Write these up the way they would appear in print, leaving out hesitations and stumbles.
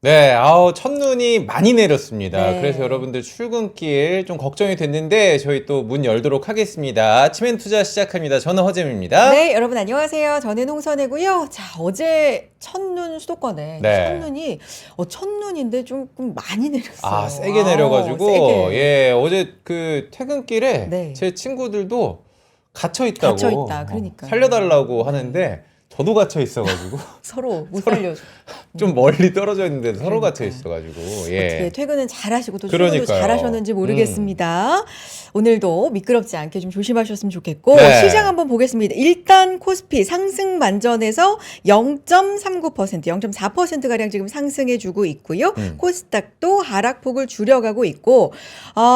네, 첫눈이 많이 내렸습니다. 네. 그래서 여러분들 출근길 좀 걱정이 됐는데 저희 또 문 열도록 하겠습니다. 치멘 투자 시작합니다. 저는 허잼입니다. 네, 여러분 안녕하세요. 저는 홍선혜고요. 자, 어제 첫눈 수도권에 네. 첫눈이 첫눈인데 조금 많이 내렸어요. 세게 내려가지고 세게. 예, 어제 그 퇴근길에 네. 제 친구들도 갇혀 있다고 갇혀 있다. 그러니까요. 살려달라고 하는데 저도 갇혀 있어가지고 서로 못 살려줘. 좀 멀리 떨어져 있는데 서로 그러니까. 갇혀 있어가지고 어떻게 예. 퇴근은 잘하시고 또 출근도 그러니까요. 잘하셨는지 모르겠습니다. 오늘도 미끄럽지 않게 좀 조심하셨으면 좋겠고 네. 시장 한번 보겠습니다. 일단 코스피 상승 반전에서 0.39%, 0.4%가량 지금 상승해주고 있고요. 코스닥도 하락폭을 줄여가고 있고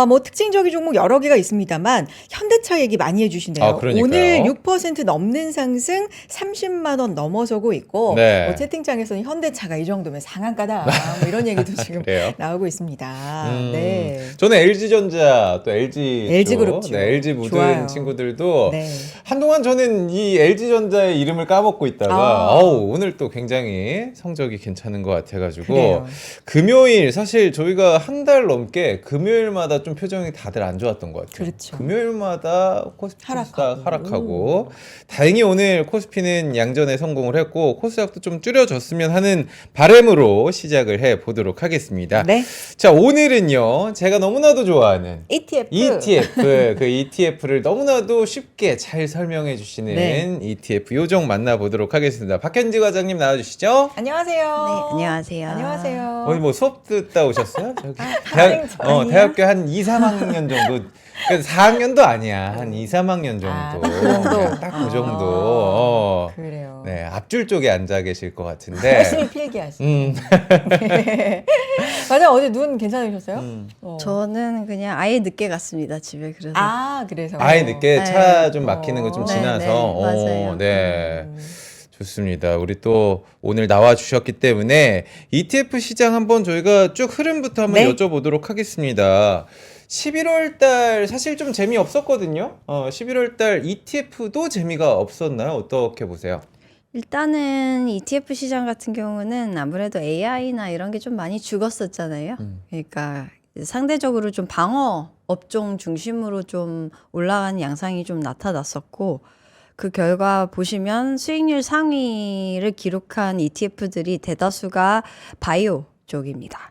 뭐 특징적인 종목 여러 개가 있습니다만 현대차 얘기 많이 해주시네요. 그러니까요. 오늘 6% 넘는 상승 30만 원 넘어서고 있고 네. 뭐 채팅창에서는 현대차가 이 정도면 상한가다 뭐 이런 얘기도 지금 그래요? 나오고 있습니다. 네. 저는 LG전자 또 LG 그룹죠. 네, LG 묻은 좋아요. 친구들도 네. 한동안 저는 이 LG전자의 이름을 까먹고 있다가 오늘 또 굉장히 성적이 괜찮은 것 같아가지고 그래요. 금요일 사실 저희가 한 달 넘게 금요일마다 좀 표정이 다들 안 좋았던 것 같아요. 그렇죠. 금요일마다 코스피 하락하고. 하락하고 다행히 오늘 코스피는 양전에 성공을 했고 코스닥도 좀 줄여줬으면 하는 바람으로 시작을 해 보도록 하겠습니다. 네. 자, 오늘은요 제가 너무나도 좋아하는 ETF. 그 ETF를 너무나도 쉽게 잘 설명해 주시는 네. ETF 요정 만나보도록 하겠습니다. 박현지 과장님 나와주시죠. 안녕하세요. 네, 안녕하세요. 안녕하세요. 오늘 뭐 수업 듣다 오셨어요? 저기 아니야? 대학교 한 2, 3학년 정도. 4학년도 아니야. 한 2, 3학년 정도. 딱 그 정도? 딱 그 정도. 그래요. 네, 앞줄 쪽에 앉아 계실 것 같은데. 열심히 필기하시죠. 음. 맞아, 어제 눈 괜찮으셨어요? 저는 그냥 아예 늦게 갔습니다, 집에. 그래서. 그래서. 아예 늦게 네. 차 좀 막히는 거 좀 네, 지나서. 네, 맞아요. 네. 좋습니다. 우리 또 오늘 나와 주셨기 때문에 ETF 시장 한번 저희가 쭉 흐름부터 한번 네. 여쭤보도록 하겠습니다. 11월 달 사실 좀 재미없었거든요. 11월 달 ETF도 재미가 없었나요? 어떻게 보세요? 일단은 ETF 시장 같은 경우는 아무래도 AI나 이런 게 좀 많이 죽었었잖아요. 그러니까 상대적으로 좀 방어 업종 중심으로 좀 올라가는 양상이 좀 나타났었고, 그 결과 보시면 수익률 상위를 기록한 ETF들이 대다수가 바이오 쪽입니다.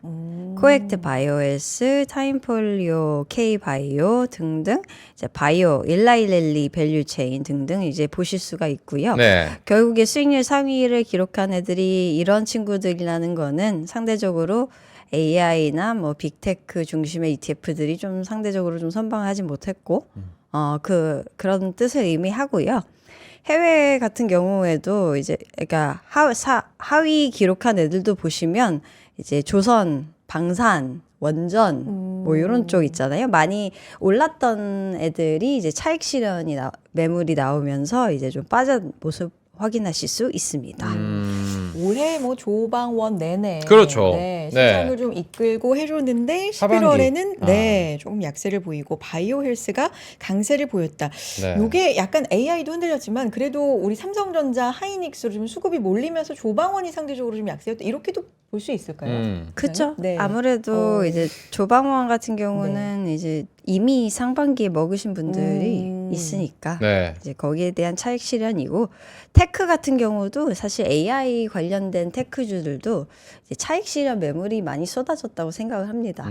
코엑트 바이오에스, 타임폴리오 K바이오 등등 이제 바이오, 일라이렐리 밸류체인 등등 이제 보실 수가 있고요. 네. 결국에 수익률 상위를 기록한 애들이 이런 친구들이라는 거는 상대적으로 AI나 뭐 빅테크 중심의 ETF들이 좀 상대적으로 좀 선방하지 못했고, 그런 뜻을 의미하고요. 해외 같은 경우에도 이제 그러니까 하위 기록한 애들도 보시면 이제 조선, 방산, 원전 뭐 이런 쪽 있잖아요. 많이 올랐던 애들이 이제 차익 실현이 매물이 나오면서 이제 좀 빠진 모습 확인하실 수 있습니다. 올해 뭐 조방원 내내 그렇죠. 네, 네. 시장을 좀 이끌고 해줬는데 하반기. 11월에는 조금 약세를 보이고 바이오 헬스가 강세를 보였다. 네. 요게 약간 AI도 흔들렸지만 그래도 우리 삼성전자, 하이닉스로 좀 수급이 몰리면서 조방원이 상대적으로 좀 약세였다. 이렇게도 볼 수 있을까요? 그렇죠. 네. 아무래도 이제 조방원 같은 경우는 이제 이미 상반기에 먹으신 분들이 있으니까 네. 이제 거기에 대한 차익 실현이고, 테크 같은 경우도 사실 AI 관련된 테크주들도 이제 차익 실현 매물이 많이 쏟아졌다고 생각을 합니다.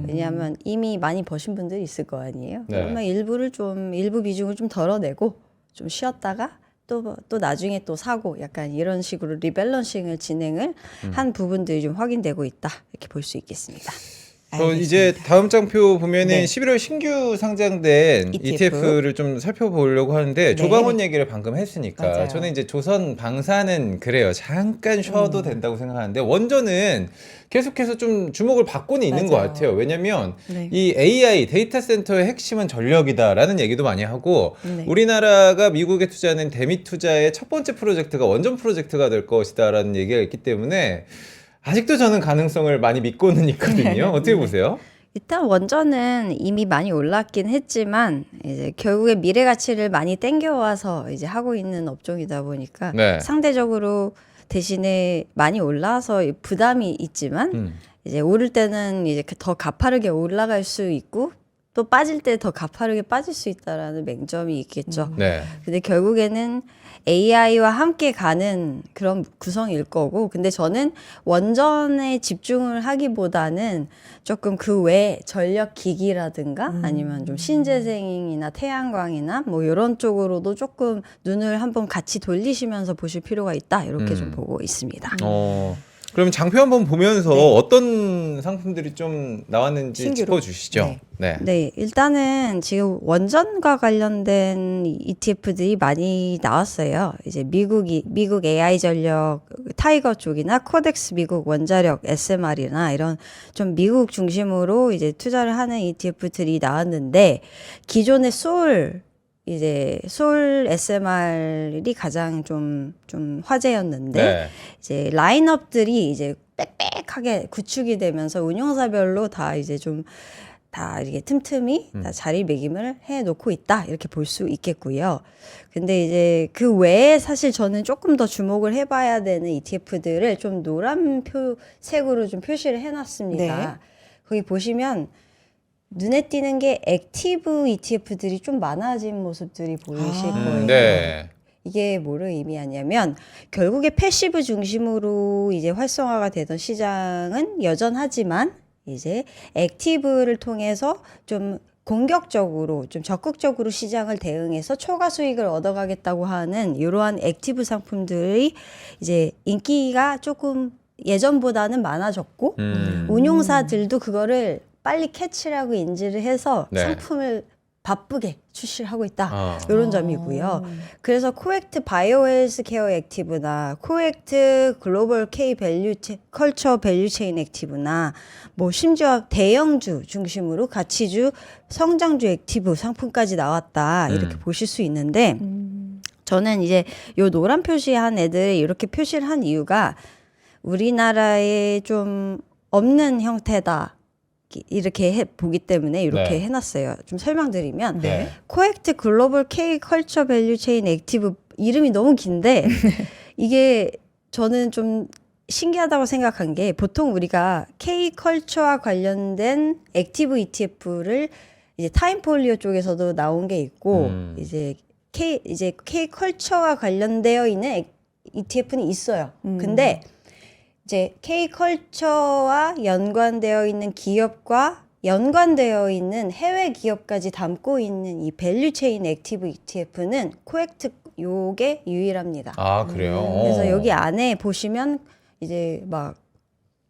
왜냐하면 이미 많이 버신 분들이 있을 거 아니에요. 네. 그러면 일부 비중을 좀 덜어내고 좀 쉬었다가 또 나중에 또 사고 약간 이런 식으로 리밸런싱을 진행을 한 부분들이 좀 확인되고 있다, 이렇게 볼 수 있겠습니다. 이제 다음 장표 보면은 네. 11월 신규 상장된 ETF. ETF를 좀 살펴보려고 하는데 조방원 얘기를 방금 했으니까 맞아요. 저는 이제 조선 방사는 그래요. 잠깐 쉬어도 된다고 생각하는데 원전은 계속해서 좀 주목을 받고는 있는 것 맞아요. 같아요. 왜냐면 네. 이 AI 데이터 센터의 핵심은 전력이다라는 얘기도 많이 하고 네. 우리나라가 미국에 투자하는 대미 투자의 첫 번째 프로젝트가 원전 프로젝트가 될 것이다라는 얘기가 있기 때문에 아직도 저는 가능성을 많이 믿고는 있거든요. 어떻게 보세요? 일단 원전은 이미 많이 올랐긴 했지만 이제 결국에 미래 가치를 많이 땡겨와서 이제 하고 있는 업종이다 보니까 네. 상대적으로 대신에 많이 올라서 부담이 있지만 이제 오를 때는 이제 더 가파르게 올라갈 수 있고 또 빠질 때 더 가파르게 빠질 수 있다라는 맹점이 있겠죠. 네. 근데 결국에는 AI와 함께 가는 그런 구성일 거고, 근데 저는 원전에 집중을 하기보다는 조금 그 외 전력 기기라든가 아니면 좀 신재생이나 태양광이나 뭐 이런 쪽으로도 조금 눈을 한번 같이 돌리시면서 보실 필요가 있다, 이렇게 좀 보고 있습니다. 그럼 장표 한번 보면서 네. 어떤 상품들이 좀 나왔는지 신규로. 짚어주시죠. 네. 네, 일단은 지금 원전과 관련된 ETF들이 많이 나왔어요. 이제 미국 AI 전력 타이거 쪽이나 코덱스 미국 원자력 SMR이나 이런 좀 미국 중심으로 이제 투자를 하는 ETF들이 나왔는데, 기존의 솔 SMR이 가장 좀 화제였는데, 네. 이제 라인업들이 이제 빽빽하게 구축이 되면서 운용사별로 다 이제 좀 다 이게 틈틈이 다 자리매김을 해 놓고 있다, 이렇게 볼 수 있겠고요. 근데 이제 그 외에 사실 저는 조금 더 주목을 해봐야 되는 ETF들을 좀 노란 색으로 좀 표시를 해놨습니다. 네. 거기 보시면 눈에 띄는 게 액티브 ETF들이 좀 많아진 모습들이 보이실 거예요. 네. 이게 뭐를 의미하냐면, 결국에 패시브 중심으로 이제 활성화가 되던 시장은 여전하지만 이제 액티브를 통해서 좀 공격적으로 좀 적극적으로 시장을 대응해서 초과 수익을 얻어가겠다고 하는 이러한 액티브 상품들이 이제 인기가 조금 예전보다는 많아졌고, 운용사들도 그거를 빨리 캐치를 하고 인지를 해서 네. 상품을 바쁘게 출시를 하고 있다, 아. 이런 점이고요. 그래서 코액트 바이오 헬스 케어 액티브나 코액트 글로벌 K 밸류 컬처 밸류 체인 액티브나 뭐 심지어 대형주 중심으로 가치주 성장주 액티브 상품까지 나왔다, 이렇게 보실 수 있는데, 저는 이제 요 노란 표시한 애들 이렇게 표시를 한 이유가 우리나라에 좀 없는 형태다, 이렇게 보기 때문에 이렇게 네. 해놨어요. 좀 설명드리면, 네. 코액트 글로벌 K 컬처 밸류 체인 액티브, 이름이 너무 긴데 이게 저는 좀 신기하다고 생각한 게, 보통 우리가 K 컬처와 관련된 액티브 ETF를 이제 타임폴리오 쪽에서도 나온 게 있고, 이제 K 컬처와 관련되어 있는 ETF는 있어요. 근데 이제 K컬처와 연관되어 있는 기업과 연관되어 있는 해외 기업까지 담고 있는 이 밸류체인 액티브 ETF는 코액트 요게 유일합니다. 아, 그래요? 그래서 여기 안에 보시면 이제 막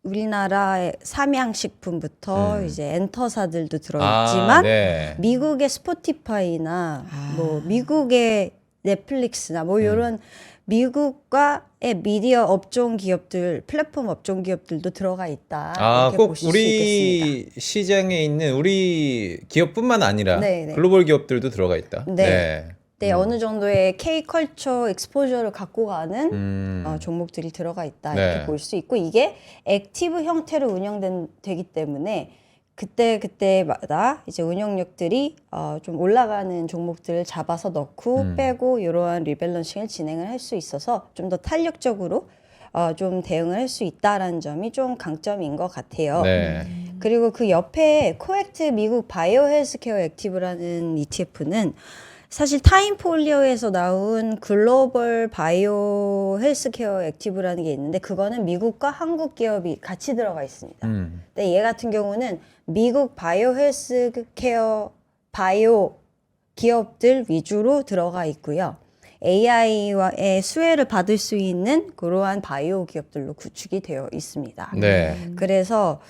우리나라의 삼양식품부터 이제 엔터사들도 들어있지만, 네. 미국의 스포티파이나 뭐 미국의 넷플릭스나 뭐 이런 미국과의 미디어 업종 기업들, 플랫폼 업종 기업들도 들어가 있다, 이렇게 꼭 보실 수 있겠습니다. 우리 시장에 있는 우리 기업뿐만 아니라 네, 네. 글로벌 기업들도 들어가 있다. 네. 네, 어느 정도의 K컬처 익스포저를 갖고 가는 종목들이 들어가 있다, 이렇게 네. 볼 수 있고, 이게 액티브 형태로 운영되기 때문에 그때마다 이제 운영력들이 좀 올라가는 종목들을 잡아서 넣고 빼고 이러한 리밸런싱을 진행을 할 수 있어서 좀 더 탄력적으로 좀 대응을 할 수 있다라는 점이 좀 강점인 것 같아요. 네. 그리고 그 옆에 코액트 미국 바이오 헬스케어 액티브라는 ETF는 사실 타임폴리오에서 나온 글로벌 바이오 헬스케어 액티브라는 게 있는데, 그거는 미국과 한국 기업이 같이 들어가 있습니다. 근데 얘 같은 경우는 미국 바이오 헬스케어 바이오 기업들 위주로 들어가 있고요. AI의 수혜를 받을 수 있는 그러한 바이오 기업들로 구축이 되어 있습니다. 네. 그래서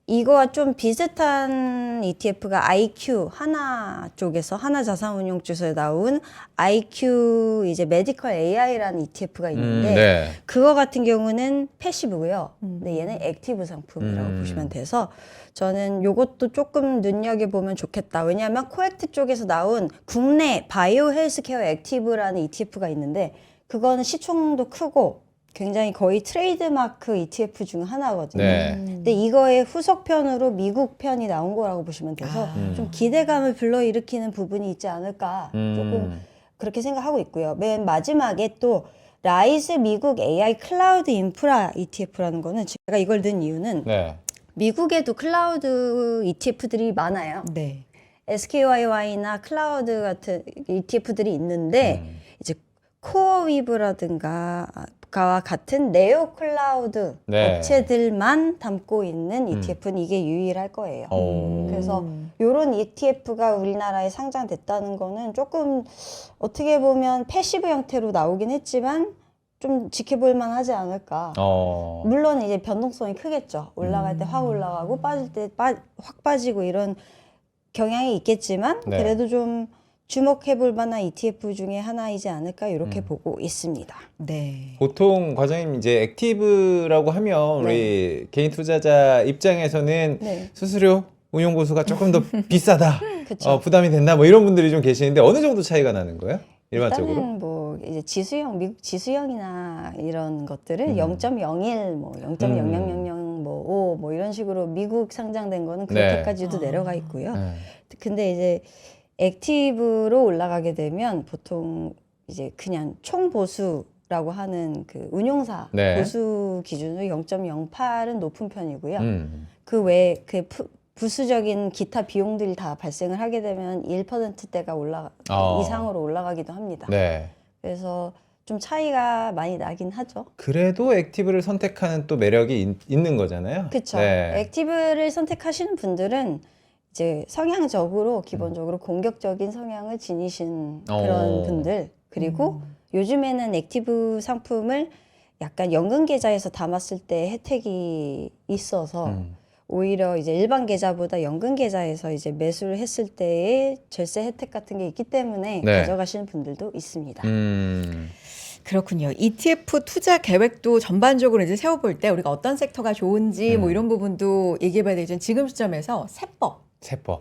이거와 좀 비슷한 ETF가 IQ 하나 쪽에서, 하나 자산운용주에서 나온 IQ 이제 메디컬 AI라는 ETF가 있는데, 네. 그거 같은 경우는 패시브고요. 근데 얘는 액티브 상품이라고 보시면 돼서 저는 요것도 조금 눈여겨보면 좋겠다. 왜냐하면 코액트 쪽에서 나온 국내 바이오 헬스케어 액티브라는 ETF가 있는데, 그거는 시총도 크고 굉장히 거의 트레이드마크 ETF 중 하나거든요. 네. 근데 이거의 후속편으로 미국 편이 나온 거라고 보시면 돼서 좀 기대감을 불러일으키는 부분이 있지 않을까, 조금 그렇게 생각하고 있고요. 맨 마지막에 또 라이즈 미국 AI 클라우드 인프라 ETF라는 거는 제가 이걸 넣은 이유는 네. 미국에도 클라우드 ETF들이 많아요. 네. SKYY나 클라우드 같은 ETF들이 있는데 이제 코어위브라든가 와 같은 네오 클라우드 네. 업체들만 담고 있는 ETF는 이게 유일할 거예요. 그래서 요런 ETF가 우리나라에 상장됐다는 거는 조금 어떻게 보면 패시브 형태로 나오긴 했지만 좀 지켜볼 만하지 않을까. 물론 이제 변동성이 크겠죠. 올라갈 때 확 올라가고 빠질 때 확 빠지고 이런 경향이 있겠지만 네. 그래도 좀 주목해볼 만한 ETF 중에 하나이지 않을까 이렇게 보고 있습니다. 네. 보통 과장님 이제 액티브라고 하면 우리 개인 투자자 입장에서는 네. 수수료 운용 보수가 조금 더 비싸다, 그쵸. 부담이 된다, 뭐 이런 분들이 좀 계시는데 어느 정도 차이가 나는 거예요? 일반적으로? 일단은 뭐 이제 지수형 미국 지수형이나 이런 것들은 0.01, 뭐 0.0000, 뭐 5, 뭐 이런 식으로 미국 상장된 거는 그렇게까지도 내려가 있고요. 근데 이제 액티브로 올라가게 되면 보통 이제 그냥 총 보수라고 하는 그 운용사 네. 보수 기준으로 0.08은 높은 편이고요. 그 외에 그 부수적인 기타 비용들이 다 발생을 하게 되면 1%대가 이상으로 올라가기도 합니다. 네. 그래서 좀 차이가 많이 나긴 하죠. 그래도 액티브를 선택하는 또 매력이 있는 거잖아요. 그렇죠. 네. 액티브를 선택하시는 분들은 이제 성향적으로 기본적으로 공격적인 성향을 지니신 그런 분들, 그리고 요즘에는 액티브 상품을 약간 연금 계좌에서 담았을 때 혜택이 있어서 오히려 이제 일반 계좌보다 연금 계좌에서 이제 매수를 했을 때의 절세 혜택 같은 게 있기 때문에 네. 가져가시는 분들도 있습니다. 그렇군요. ETF 투자 계획도 전반적으로 이제 세워볼 때 우리가 어떤 섹터가 좋은지 뭐 이런 부분도 얘기해봐야 되겠지만 지금 시점에서 세법.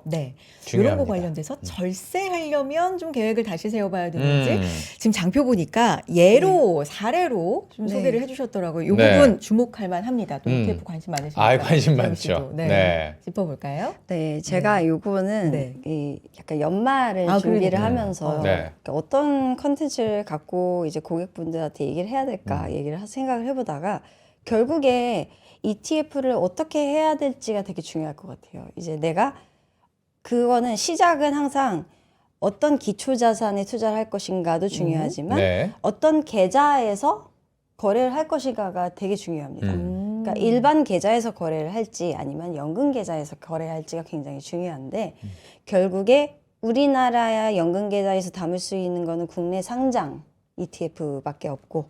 네. 이런 중요합니다. 거 관련돼서 절세하려면 좀 계획을 다시 세워봐야 되는지 음. 지금 장표 보니까 예로 사례로 좀 네. 소개를 해주셨더라고요. 이 네. 부분 주목할 만합니다. 또 ETF 관심 많으시니까. 아, 관심 지영 많죠. 씨도. 네. 네. 짚어볼까요? 네, 제가 요거는 네. 이 약간 연말을 준비를 그러니까요. 하면서 네. 그러니까 어떤 컨텐츠를 갖고 이제 고객분들한테 얘기를 해야 될까 얘기를 생각을 해보다가 결국에 ETF를 어떻게 해야 될지가 되게 중요할 것 같아요. 이제 내가 그거는 시작은 항상 어떤 기초 자산에 투자를 할 것인가도 중요하지만 네. 어떤 계좌에서 거래를 할 것인가가 되게 중요합니다. 그러니까 일반 계좌에서 거래를 할지 아니면 연금 계좌에서 거래할지가 굉장히 중요한데 결국에 우리나라 연금 계좌에서 담을 수 있는 거는 국내 상장 ETF밖에 없고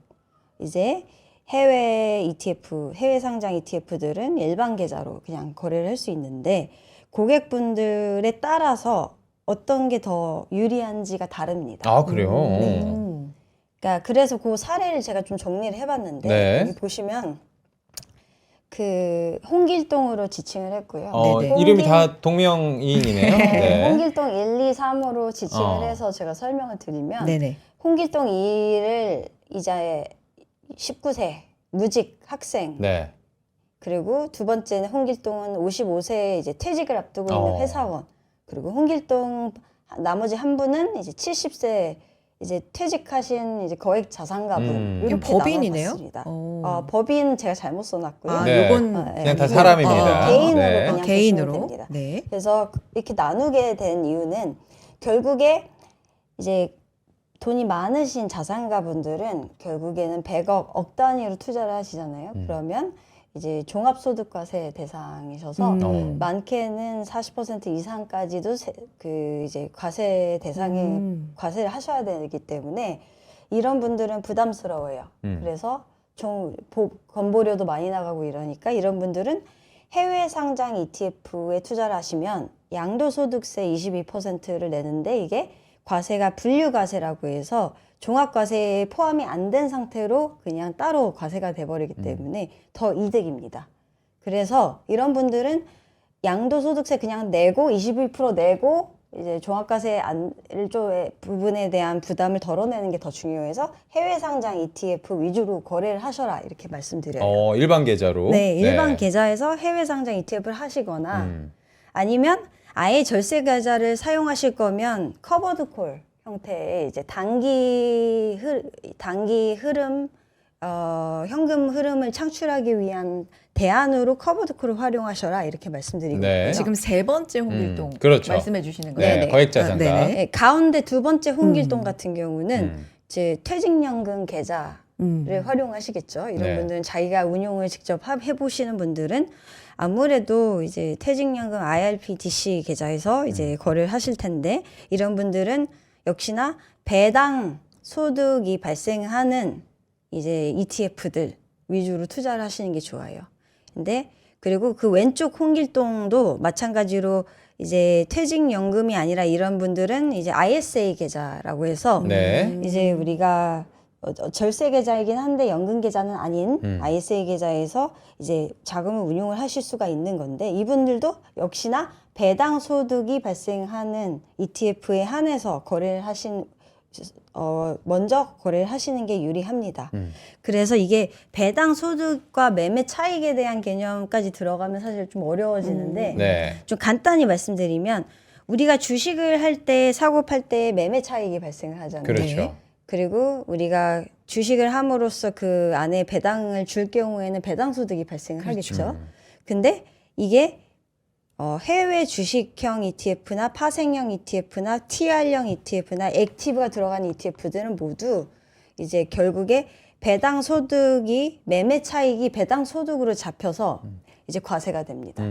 이제 해외 ETF, 해외 상장 ETF들은 일반 계좌로 그냥 거래를 할 수 있는데 고객분들에 따라서 어떤 게 더 유리한지가 다릅니다. 아, 그래요? 그러니까 그래서 그 사례를 제가 좀 정리를 해봤는데 네. 여기 보시면 그 홍길동으로 지칭을 했고요. 네네. 이름이 다 동명이인이네요. 네. 홍길동 1, 2, 3으로 지칭을 어. 해서 제가 설명을 드리면 네네. 홍길동 2를 이제 19세 무직 학생 네. 그리고 두 번째는 홍길동은 55세에 이제 퇴직을 앞두고 있는 회사원. 그리고 홍길동 나머지 한 분은 이제 70세 이제 퇴직하신 이제 거액 자산가분. 이거 이렇게 법인이네요? 나눠봤습니다. 오. 법인 제가 잘못 써놨고요. 아, 네. 요건 그냥 다 사람입니다. 개인으로 네. 그냥 개인으로. 보시면 됩니다. 네. 그래서 이렇게 나누게 된 이유는 결국에 이제 돈이 많으신 자산가분들은 결국에는 100억, 억 단위로 투자를 하시잖아요. 그러면 이제 종합소득과세 대상이셔서 많게는 40% 이상까지도 그 이제 과세 대상에 과세를 하셔야 되기 때문에 이런 분들은 부담스러워요. 그래서 건보료도 많이 나가고 이러니까 이런 분들은 해외 상장 ETF에 투자를 하시면 양도소득세 22%를 내는데 이게 과세가 분류과세라고 해서 종합과세에 포함이 안 된 상태로 그냥 따로 과세가 돼버리기 때문에 더 이득입니다. 그래서 이런 분들은 양도소득세 그냥 내고 22% 내고 이제 종합과세 일조의 부분에 대한 부담을 덜어내는 게 더 중요해서 해외 상장 ETF 위주로 거래를 하셔라 이렇게 말씀드려요. 일반 계좌로. 네, 일반 계좌에서 해외 상장 ETF를 하시거나 아니면 아예 절세 계좌를 사용하실 거면 커버드 콜 형태의 이제 단기 흐름, 현금 흐름을 창출하기 위한 대안으로 커버드 콜을 활용하셔라 이렇게 말씀드리고 네. 있고요. 지금 세 번째 홍길동 그렇죠. 말씀해 주시는 거예요. 네, 거액자산가. 네네. 네, 가운데 두 번째 홍길동 같은 경우는 음. 이제 퇴직연금 계좌를 활용하시겠죠. 이런 네. 분들은 자기가 운용을 직접 해보시는 분들은 아무래도 이제 퇴직연금 IRPDC 계좌에서 이제 거래를 하실 텐데 이런 분들은 역시나 배당 소득이 발생하는 이제 ETF들 위주로 투자를 하시는 게 좋아요. 근데 그리고 그 왼쪽 홍길동도 마찬가지로 이제 퇴직연금이 아니라 이런 분들은 이제 ISA 계좌라고 해서 네. 이제 우리가 절세 계좌이긴 한데 연금 계좌는 아닌 ISA 계좌에서 이제 자금을 운용을 하실 수가 있는 건데 이분들도 역시나 배당 소득이 발생하는 ETF에 한해서 거래를 먼저 거래를 하시는 게 유리합니다. 그래서 이게 배당 소득과 매매 차익에 대한 개념까지 들어가면 사실 좀 어려워지는데 네. 좀 간단히 말씀드리면 우리가 주식을 할 때 사고 팔 때 매매 차익이 발생을 하잖아요. 그렇죠. 그리고 우리가 주식을 함으로써 그 안에 배당을 줄 경우에는 배당 소득이 발생을 하겠죠. 근데 이게 해외 주식형 ETF나 파생형 ETF나 TR형 ETF나 액티브가 들어간 ETF들은 모두 이제 결국에 배당 소득이 매매 차익이 배당 소득으로 잡혀서 이제 과세가 됩니다.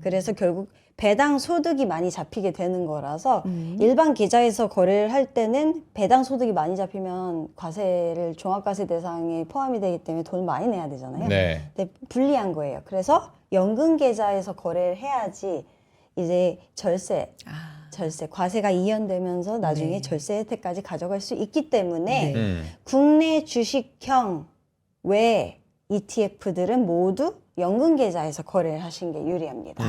그래서 결국 배당 소득이 많이 잡히게 되는 거라서 일반 계좌에서 거래를 할 때는 배당 소득이 많이 잡히면 과세를 종합과세 대상에 포함이 되기 때문에 돈을 많이 내야 되잖아요. 네. 근데 불리한 거예요. 그래서 연금 계좌에서 거래를 해야지 이제 절세 과세가 이연되면서 나중에 절세 혜택까지 가져갈 수 있기 때문에 네. 국내 주식형 외 ETF들은 모두 연금 계좌에서 거래를 하시는 게 유리합니다.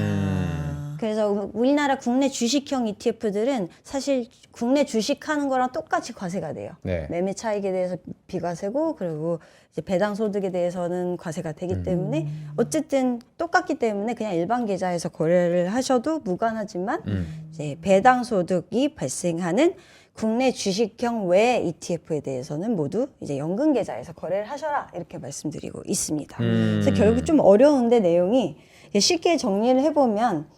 그래서 우리나라 국내 주식형 ETF들은 사실 국내 주식하는 거랑 똑같이 과세가 돼요. 네. 매매 차익에 대해서 비과세고 그리고 이제 배당 소득에 대해서는 과세가 되기 때문에 어쨌든 똑같기 때문에 그냥 일반 계좌에서 거래를 하셔도 무관하지만 이제 배당 소득이 발생하는 국내 주식형 외 ETF에 대해서는 모두 이제 연금 계좌에서 거래를 하셔라 이렇게 말씀드리고 있습니다. 그래서 결국 좀 어려운데 내용이 쉽게 정리를 해보면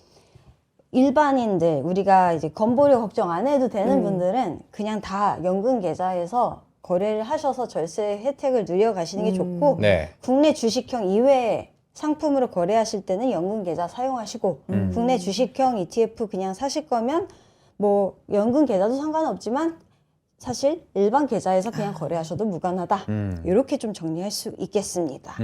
일반인들 우리가 이제 건보료 걱정 안 해도 되는 분들은 그냥 다 연금 계좌에서 거래를 하셔서 절세 혜택을 누려가시는 게 좋고 네. 국내 주식형 이외에 상품으로 거래하실 때는 연금 계좌 사용하시고 국내 주식형 ETF 그냥 사실 거면 뭐 연금 계좌도 상관없지만 사실 일반 계좌에서 그냥 거래하셔도 무관하다. 이렇게 좀 정리할 수 있겠습니다.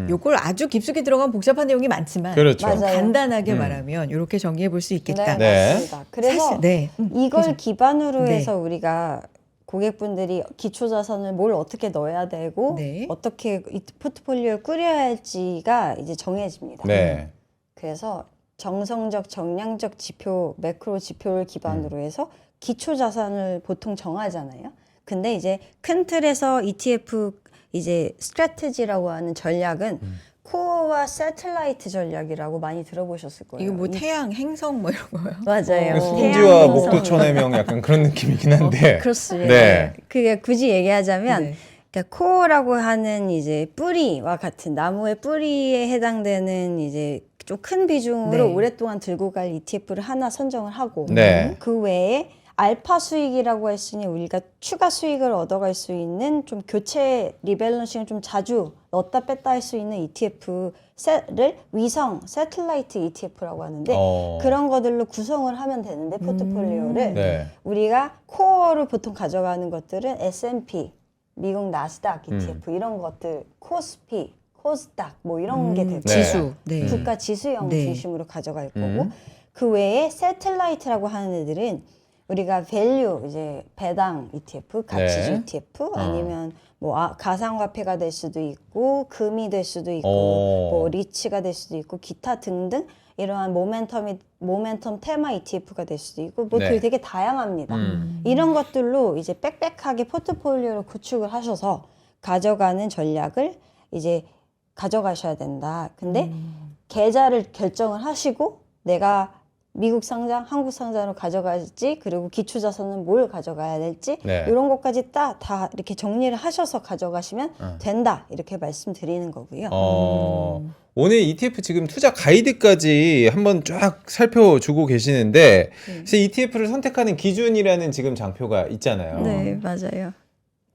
요걸 아주 깊숙이 들어간 복잡한 내용이 많지만 그렇죠. 맞아요. 간단하게 말하면 이렇게 정리해 볼 수 있겠다. 네. 맞습니다. 그래서 사실, 네. 이걸 그래서- 기반으로 네. 해서 우리가 고객분들이 기초자산을 뭘 어떻게 넣어야 되고 네. 어떻게 이 포트폴리오를 꾸려야 할지가 이제 정해집니다. 네. 그래서 정성적, 정량적 지표, 매크로 지표를 기반으로 해서 기초 자산을 보통 정하잖아요. 근데 이제 큰 틀에서 ETF 이제 스트래티지라고 하는 전략은 코어와 새틀라이트 전략이라고 많이 들어보셨을 거예요. 이거 뭐 태양, 행성 뭐 이런 거요? 맞아요. 수분지와 태양 목도천의 명 약간 그런 느낌이긴 한데. 그렇습니다. 네. 그게 굳이 얘기하자면 네. 그러니까 코어라고 하는 이제 뿌리와 같은 나무의 뿌리에 해당되는 이제 좀 큰 비중으로 네. 오랫동안 들고 갈 ETF를 하나 선정을 하고 네. 그 외에 알파 수익이라고 할 수 있는 우리가 추가 수익을 얻어갈 수 있는 좀 교체 리밸런싱을 좀 자주 넣었다 뺐다 할 수 있는 ETF를 위성 새틀라이트 ETF라고 하는데 그런 것들로 구성을 하면 되는데 포트폴리오를 네. 우리가 코어로 보통 가져가는 것들은 S&P 미국 나스닥 ETF 이런 것들 코스피 코스닥 뭐 이런 게 되고 네. 지수. 네. 국가 지수형 네. 중심으로 가져갈 거고 그 외에 새틀라이트라고 하는 애들은 우리가 밸류 이제 배당 ETF, 가치주 네. ETF 아니면 뭐 가상화폐가 될 수도 있고 금이 될 수도 있고 오. 뭐 리츠가 될 수도 있고 기타 등등 이러한 모멘텀 테마 ETF가 될 수도 있고 뭐 네. 그게 되게 다양합니다. 이런 것들로 이제 빽빽하게 포트폴리오를 구축을 하셔서 가져가는 전략을 이제 가져가셔야 된다. 근데 계좌를 결정을 하시고 내가 미국 상장, 한국 상장으로 가져갈지, 그리고 기초 자산은 뭘 가져가야 될지 네. 이런 것까지 다 이렇게 정리를 하셔서 가져가시면 된다 이렇게 말씀드리는 거고요. 오늘 ETF 지금 투자 가이드까지 한번 쫙 살펴주고 계시는데 그래서 ETF를 선택하는 기준이라는 지금 장표가 있잖아요. 네, 맞아요.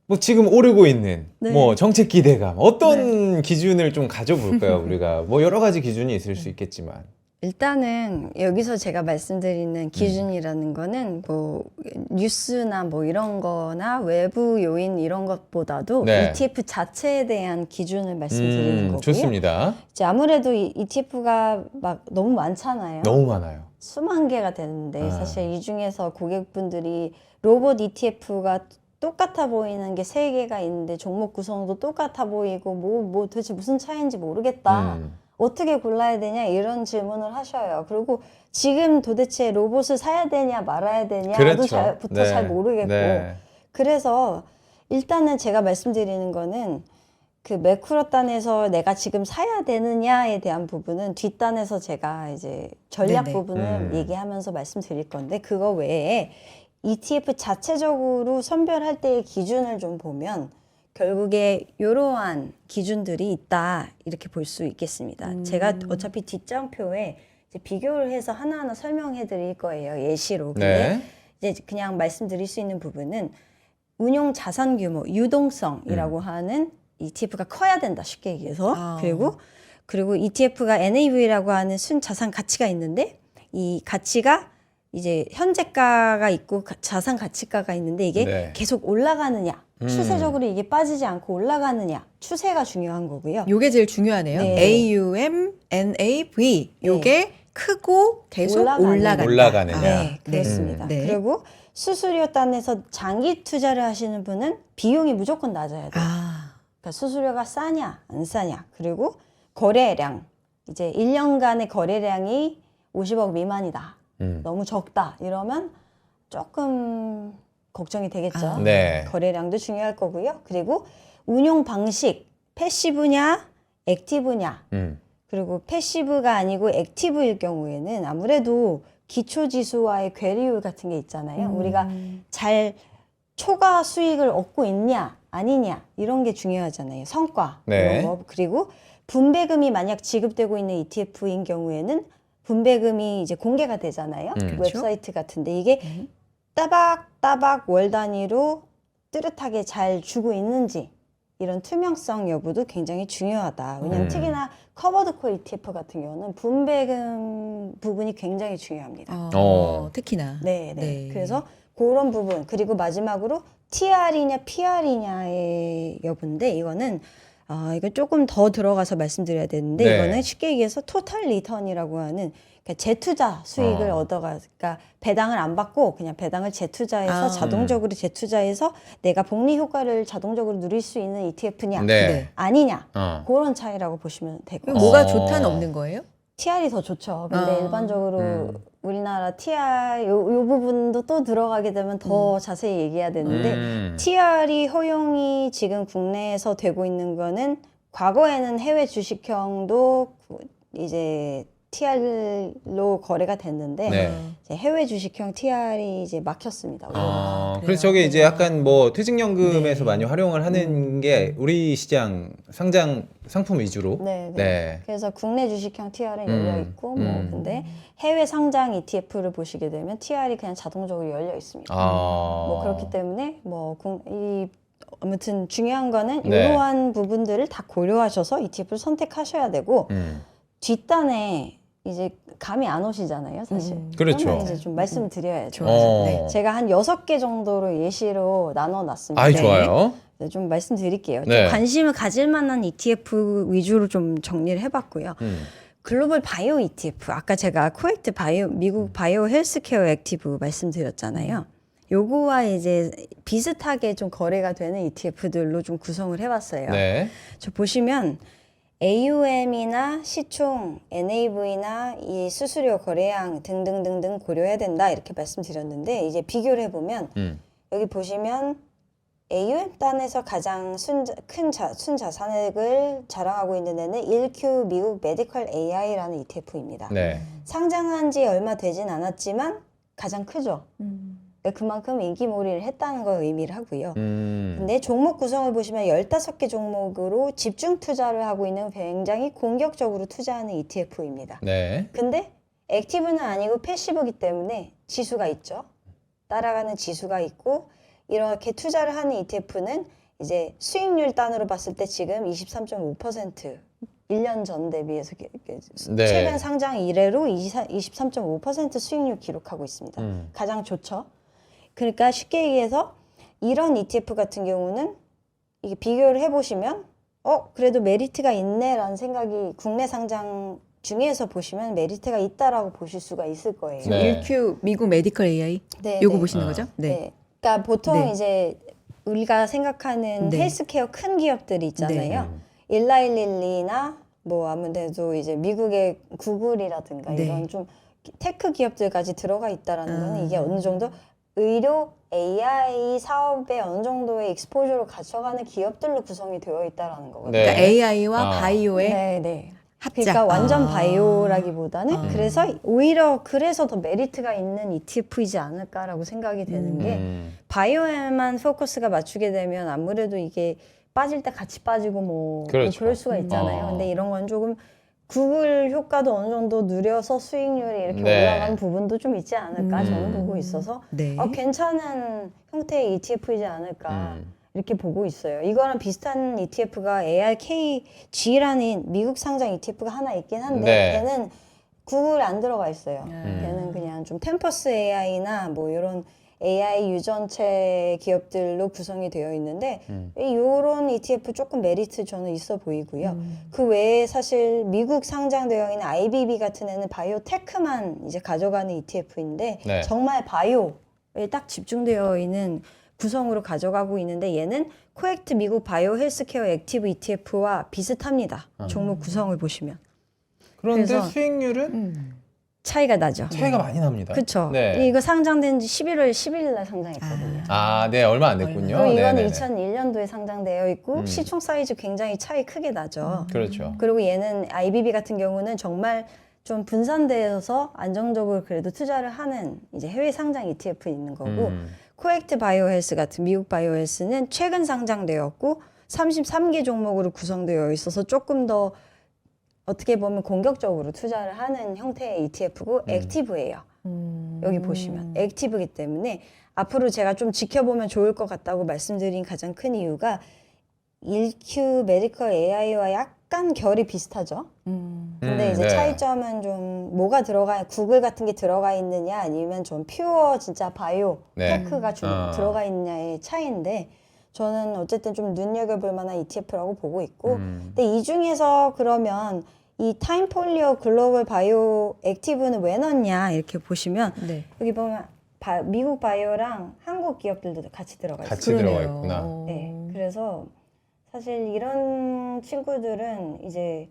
뭐 지금 오르고 있는 네. 뭐 정책 기대감 어떤 기준을 좀 가져볼까요? 우리가 뭐 여러 가지 기준이 있을 수 있겠지만 일단은 여기서 제가 말씀드리는 기준이라는 거는 뭐 뉴스나 뭐 이런 거나 외부 요인 이런 것보다도 네. ETF 자체에 대한 기준을 말씀드리는 거고요. 좋습니다. 이제 아무래도 이 ETF가 막 너무 많잖아요. 너무 많아요. 수만 개가 되는데 사실 이 중에서 고객분들이 로봇 ETF가 똑같아 보이는 게 3개가 있는데 종목 구성도 똑같아 보이고 뭐 도대체 무슨 차이인지 모르겠다. 어떻게 골라야 되냐 이런 질문을 하셔요. 그리고 지금 도대체 로봇을 사야 되냐 말아야 되냐도 그렇죠. 부터 잘 모르겠고 네. 그래서 일단은 제가 말씀드리는 거는 그 매크로단에서 내가 지금 사야 되느냐에 대한 부분은 뒷단에서 제가 이제 전략 네네. 부분을 얘기하면서 말씀드릴 건데 그거 외에 ETF 자체적으로 선별할 때의 기준을 좀 보면 결국에 이러한 기준들이 있다 이렇게 볼 수 있겠습니다. 제가 어차피 뒷장표에 이제 비교를 해서 하나하나 설명해 드릴 거예요. 예시로. 근데 이제 그냥 말씀드릴 수 있는 부분은 운용 자산 규모, 유동성이라고 하는 ETF가 커야 된다 쉽게 얘기해서. 그리고 ETF가 NAV라고 하는 순자산 가치가 있는데 이 가치가 이제 현재가가 있고 자산 가치가가 있는데 이게 계속 올라가느냐 추세적으로 이게 빠지지 않고 올라가느냐 추세가 중요한 거고요. 요게 제일 중요하네요. 네. AUM, NAV 요게 크고 계속 올라간다. 올라가느냐. 네, 그렇습니다. 네. 그리고 수수료단에서 장기 투자를 하시는 분은 비용이 무조건 낮아야 돼요. 그러니까 수수료가 싸냐 안 싸냐 그리고 거래량 이제 1년간의 거래량이 50억 미만이다. 너무 적다 이러면 조금 걱정이 되겠죠. 네. 거래량도 중요할 거고요. 그리고 운용 방식 패시브냐 액티브냐 그리고 패시브가 아니고 액티브일 경우에는 아무래도 기초지수와의 괴리율 같은 게 있잖아요. 우리가 잘 초과 수익을 얻고 있냐 아니냐 이런 게 중요하잖아요. 성과 이런 거. 그리고 분배금이 만약 지급되고 있는 ETF인 경우에는 분배금이 이제 공개가 되잖아요. 웹사이트 같은데 이게 따박따박 월 단위로 뚜렷하게 잘 주고 있는지 이런 투명성 여부도 굉장히 중요하다. 왜냐하면 특히나 커버드콜 ETF 같은 경우는 분배금 부분이 굉장히 중요합니다. 특히나. 네. 그래서 그런 부분 그리고 마지막으로 TR이냐 PR이냐의 여부인데 이거는 이거 조금 더 들어가서 말씀드려야 되는데 이거는 쉽게 얘기해서 토탈 리턴이라고 하는 그러니까 재투자 수익을 그러니까 배당을 안 받고 그냥 배당을 재투자해서 자동적으로 재투자해서 내가 복리 효과를 자동적으로 누릴 수 있는 ETF냐 아니냐 그런 차이라고 보시면 되고 뭐가 좋다는 없는 거예요? TR이 더 좋죠. 근데 일반적으로 우리나라 TR 요 부분도 또 들어가게 되면 더 자세히 얘기해야 되는데 TR이 허용이 지금 국내에서 되고 있는 거는 과거에는 해외 주식형도 이제 TR로 거래가 됐는데 이제 해외 주식형 TR이 이제 막혔습니다. 그래서 저게 이제 약간 뭐 퇴직연금에서 많이 활용을 하는 게 우리 시장 상장 상품 위주로. 그래서 국내 주식형 TR은 열려 있고 뭐 근데 해외 상장 ETF를 보시게 되면 TR이 그냥 자동적으로 열려 있습니다. 뭐 그렇기 때문에 뭐 아무튼 중요한 거는 이러한 부분들을 다 고려하셔서 ETF를 선택하셔야 되고 뒷단에 이제 감이 안 오시잖아요, 사실. 그렇죠. 그러면 이제 좀 말씀드려야죠. 제가 한 6개 정도로 예시로 나눠놨습니다. 좋아요. 네, 좀 말씀드릴게요. 좀 관심을 가질 만한 ETF 위주로 좀 정리를 해봤고요. 글로벌 바이오 ETF, 아까 제가 코엑트 바이오, 미국 바이오 헬스케어 액티브 말씀드렸잖아요. 요거와 이제 비슷하게 좀 거래가 되는 ETF들로 좀 구성을 해봤어요. 저 보시면 AUM이나 시총, NAV나 이 수수료 거래량 등등등등 고려해야 된다 이렇게 말씀드렸는데 이제 비교를 해보면 여기 보시면 AUM 단에서 가장 순자산액을 자랑하고 있는 애는 1Q 미국 메디컬 AI라는 ETF입니다. 네. 상장한 지 얼마 되진 않았지만 가장 크죠. 그만큼 인기몰이를 했다는 걸 의미를 하고요. 근데 종목 구성을 보시면 15개 종목으로 집중 투자를 하고 있는 굉장히 공격적으로 투자하는 ETF입니다. 네. 근데 액티브는 아니고 패시브이기 때문에 지수가 있죠. 따라가는 지수가 있고 이렇게 투자를 하는 ETF는 이제 수익률 단으로 봤을 때 지금 23.5% 1년 전 대비해서 네. 최근 상장 이래로 23.5% 수익률 기록하고 있습니다. 가장 좋죠. 그러니까 쉽게 얘기해서 이런 ETF 같은 경우는 이게 비교를 해보시면 그래도 메리트가 있네라는 생각이 국내 상장 중에서 보시면 메리트가 있다라고 보실 수가 있을 거예요. 네. 1Q 미국 메디컬 AI 네, 요거 네. 보시는 거죠? 네. 그러니까 보통 네. 이제 우리가 생각하는 네. 헬스케어 큰 기업들이 있잖아요. 일라일릴리나 뭐 아무래도 이제 미국의 구글이라든가 네. 이런 좀 테크 기업들까지 들어가 있다라는 거는 이게 어느 정도 의료 AI 사업에 어느 정도의 익스포저를 가져가는 기업들로 구성이 되어 있다라는 거거든요. 네. 그러니까 AI와 아. 바이오의 네, 네. 합작. 그러니까 완전 아. 바이오라기보다는 그래서 오히려 그래서 더 메리트가 있는 ETF이지 않을까라고 생각이 되는 게 바이오에만 포커스가 맞추게 되면 아무래도 이게 빠질 때 같이 빠지고 뭐 그렇죠. 그럴 수가 있잖아요. 근데 이런 건 조금 구글 효과도 어느 정도 누려서 수익률이 이렇게 네. 올라가는 부분도 좀 있지 않을까 저는 보고 있어서 네. 괜찮은 형태의 ETF이지 않을까 이렇게 보고 있어요. 이거랑 비슷한 ETF가 ARKG라는 미국 상장 ETF가 하나 있긴 한데 네. 걔는 구글 안 들어가 있어요. 걔는 그냥 좀 템퍼스 AI나 뭐 이런 AI 유전체 기업들로 구성이 되어 있는데 이런 ETF 조금 메리트 저는 있어 보이고요. 그 외에 사실 미국 상장되어 있는 IBB 같은 애는 바이오테크만 이제 가져가는 ETF인데 네. 정말 바이오에 딱 집중되어 있는 구성으로 가져가고 있는데 얘는 코엑트 미국 바이오 헬스케어 액티브 ETF와 비슷합니다. 종목 구성을 보시면 그런데 그래서- 수익률은 차이가 나죠. 차이가 많이 납니다. 그렇죠. 네. 이거 상장된 지 11월 10일 날 상장했거든요. 아, 네. 얼마 안 됐군요. 그리고 이거는 네네네. 2001년도에 상장되어 있고 시총 사이즈 굉장히 차이 크게 나죠. 그렇죠. 그리고 얘는 IBB 같은 경우는 정말 좀 분산되어서 안정적으로 그래도 투자를 하는 이제 해외 상장 ETF 있는 거고 코엑트 바이오헬스 같은 미국 바이오헬스는 최근 상장되었고 33개 종목으로 구성되어 있어서 조금 더 어떻게 보면 공격적으로 투자를 하는 형태의 ETF고 액티브예요. 여기 보시면 액티브이기 때문에 앞으로 제가 좀 지켜보면 좋을 것 같다고 말씀드린 가장 큰 이유가 1Q 메디컬 AI와 약간 결이 비슷하죠. 근데 이제 네. 차이점은 좀 뭐가 구글 같은 게 들어가 있느냐 아니면 좀 퓨어 진짜 바이오 네. 테크가 좀 들어가 있느냐의 차이인데 저는 어쨌든 좀 눈여겨볼 만한 ETF라고 보고 있고 근데 이 중에서 그러면 이 타임폴리오 글로벌 바이오 액티브는 왜 넣냐 이렇게 보시면 네. 여기 보면 미국 바이오랑 한국 기업들도 같이 들어가 있어요. 같이 들어가 있구나. 네, 그래서 사실 이런 친구들은 이제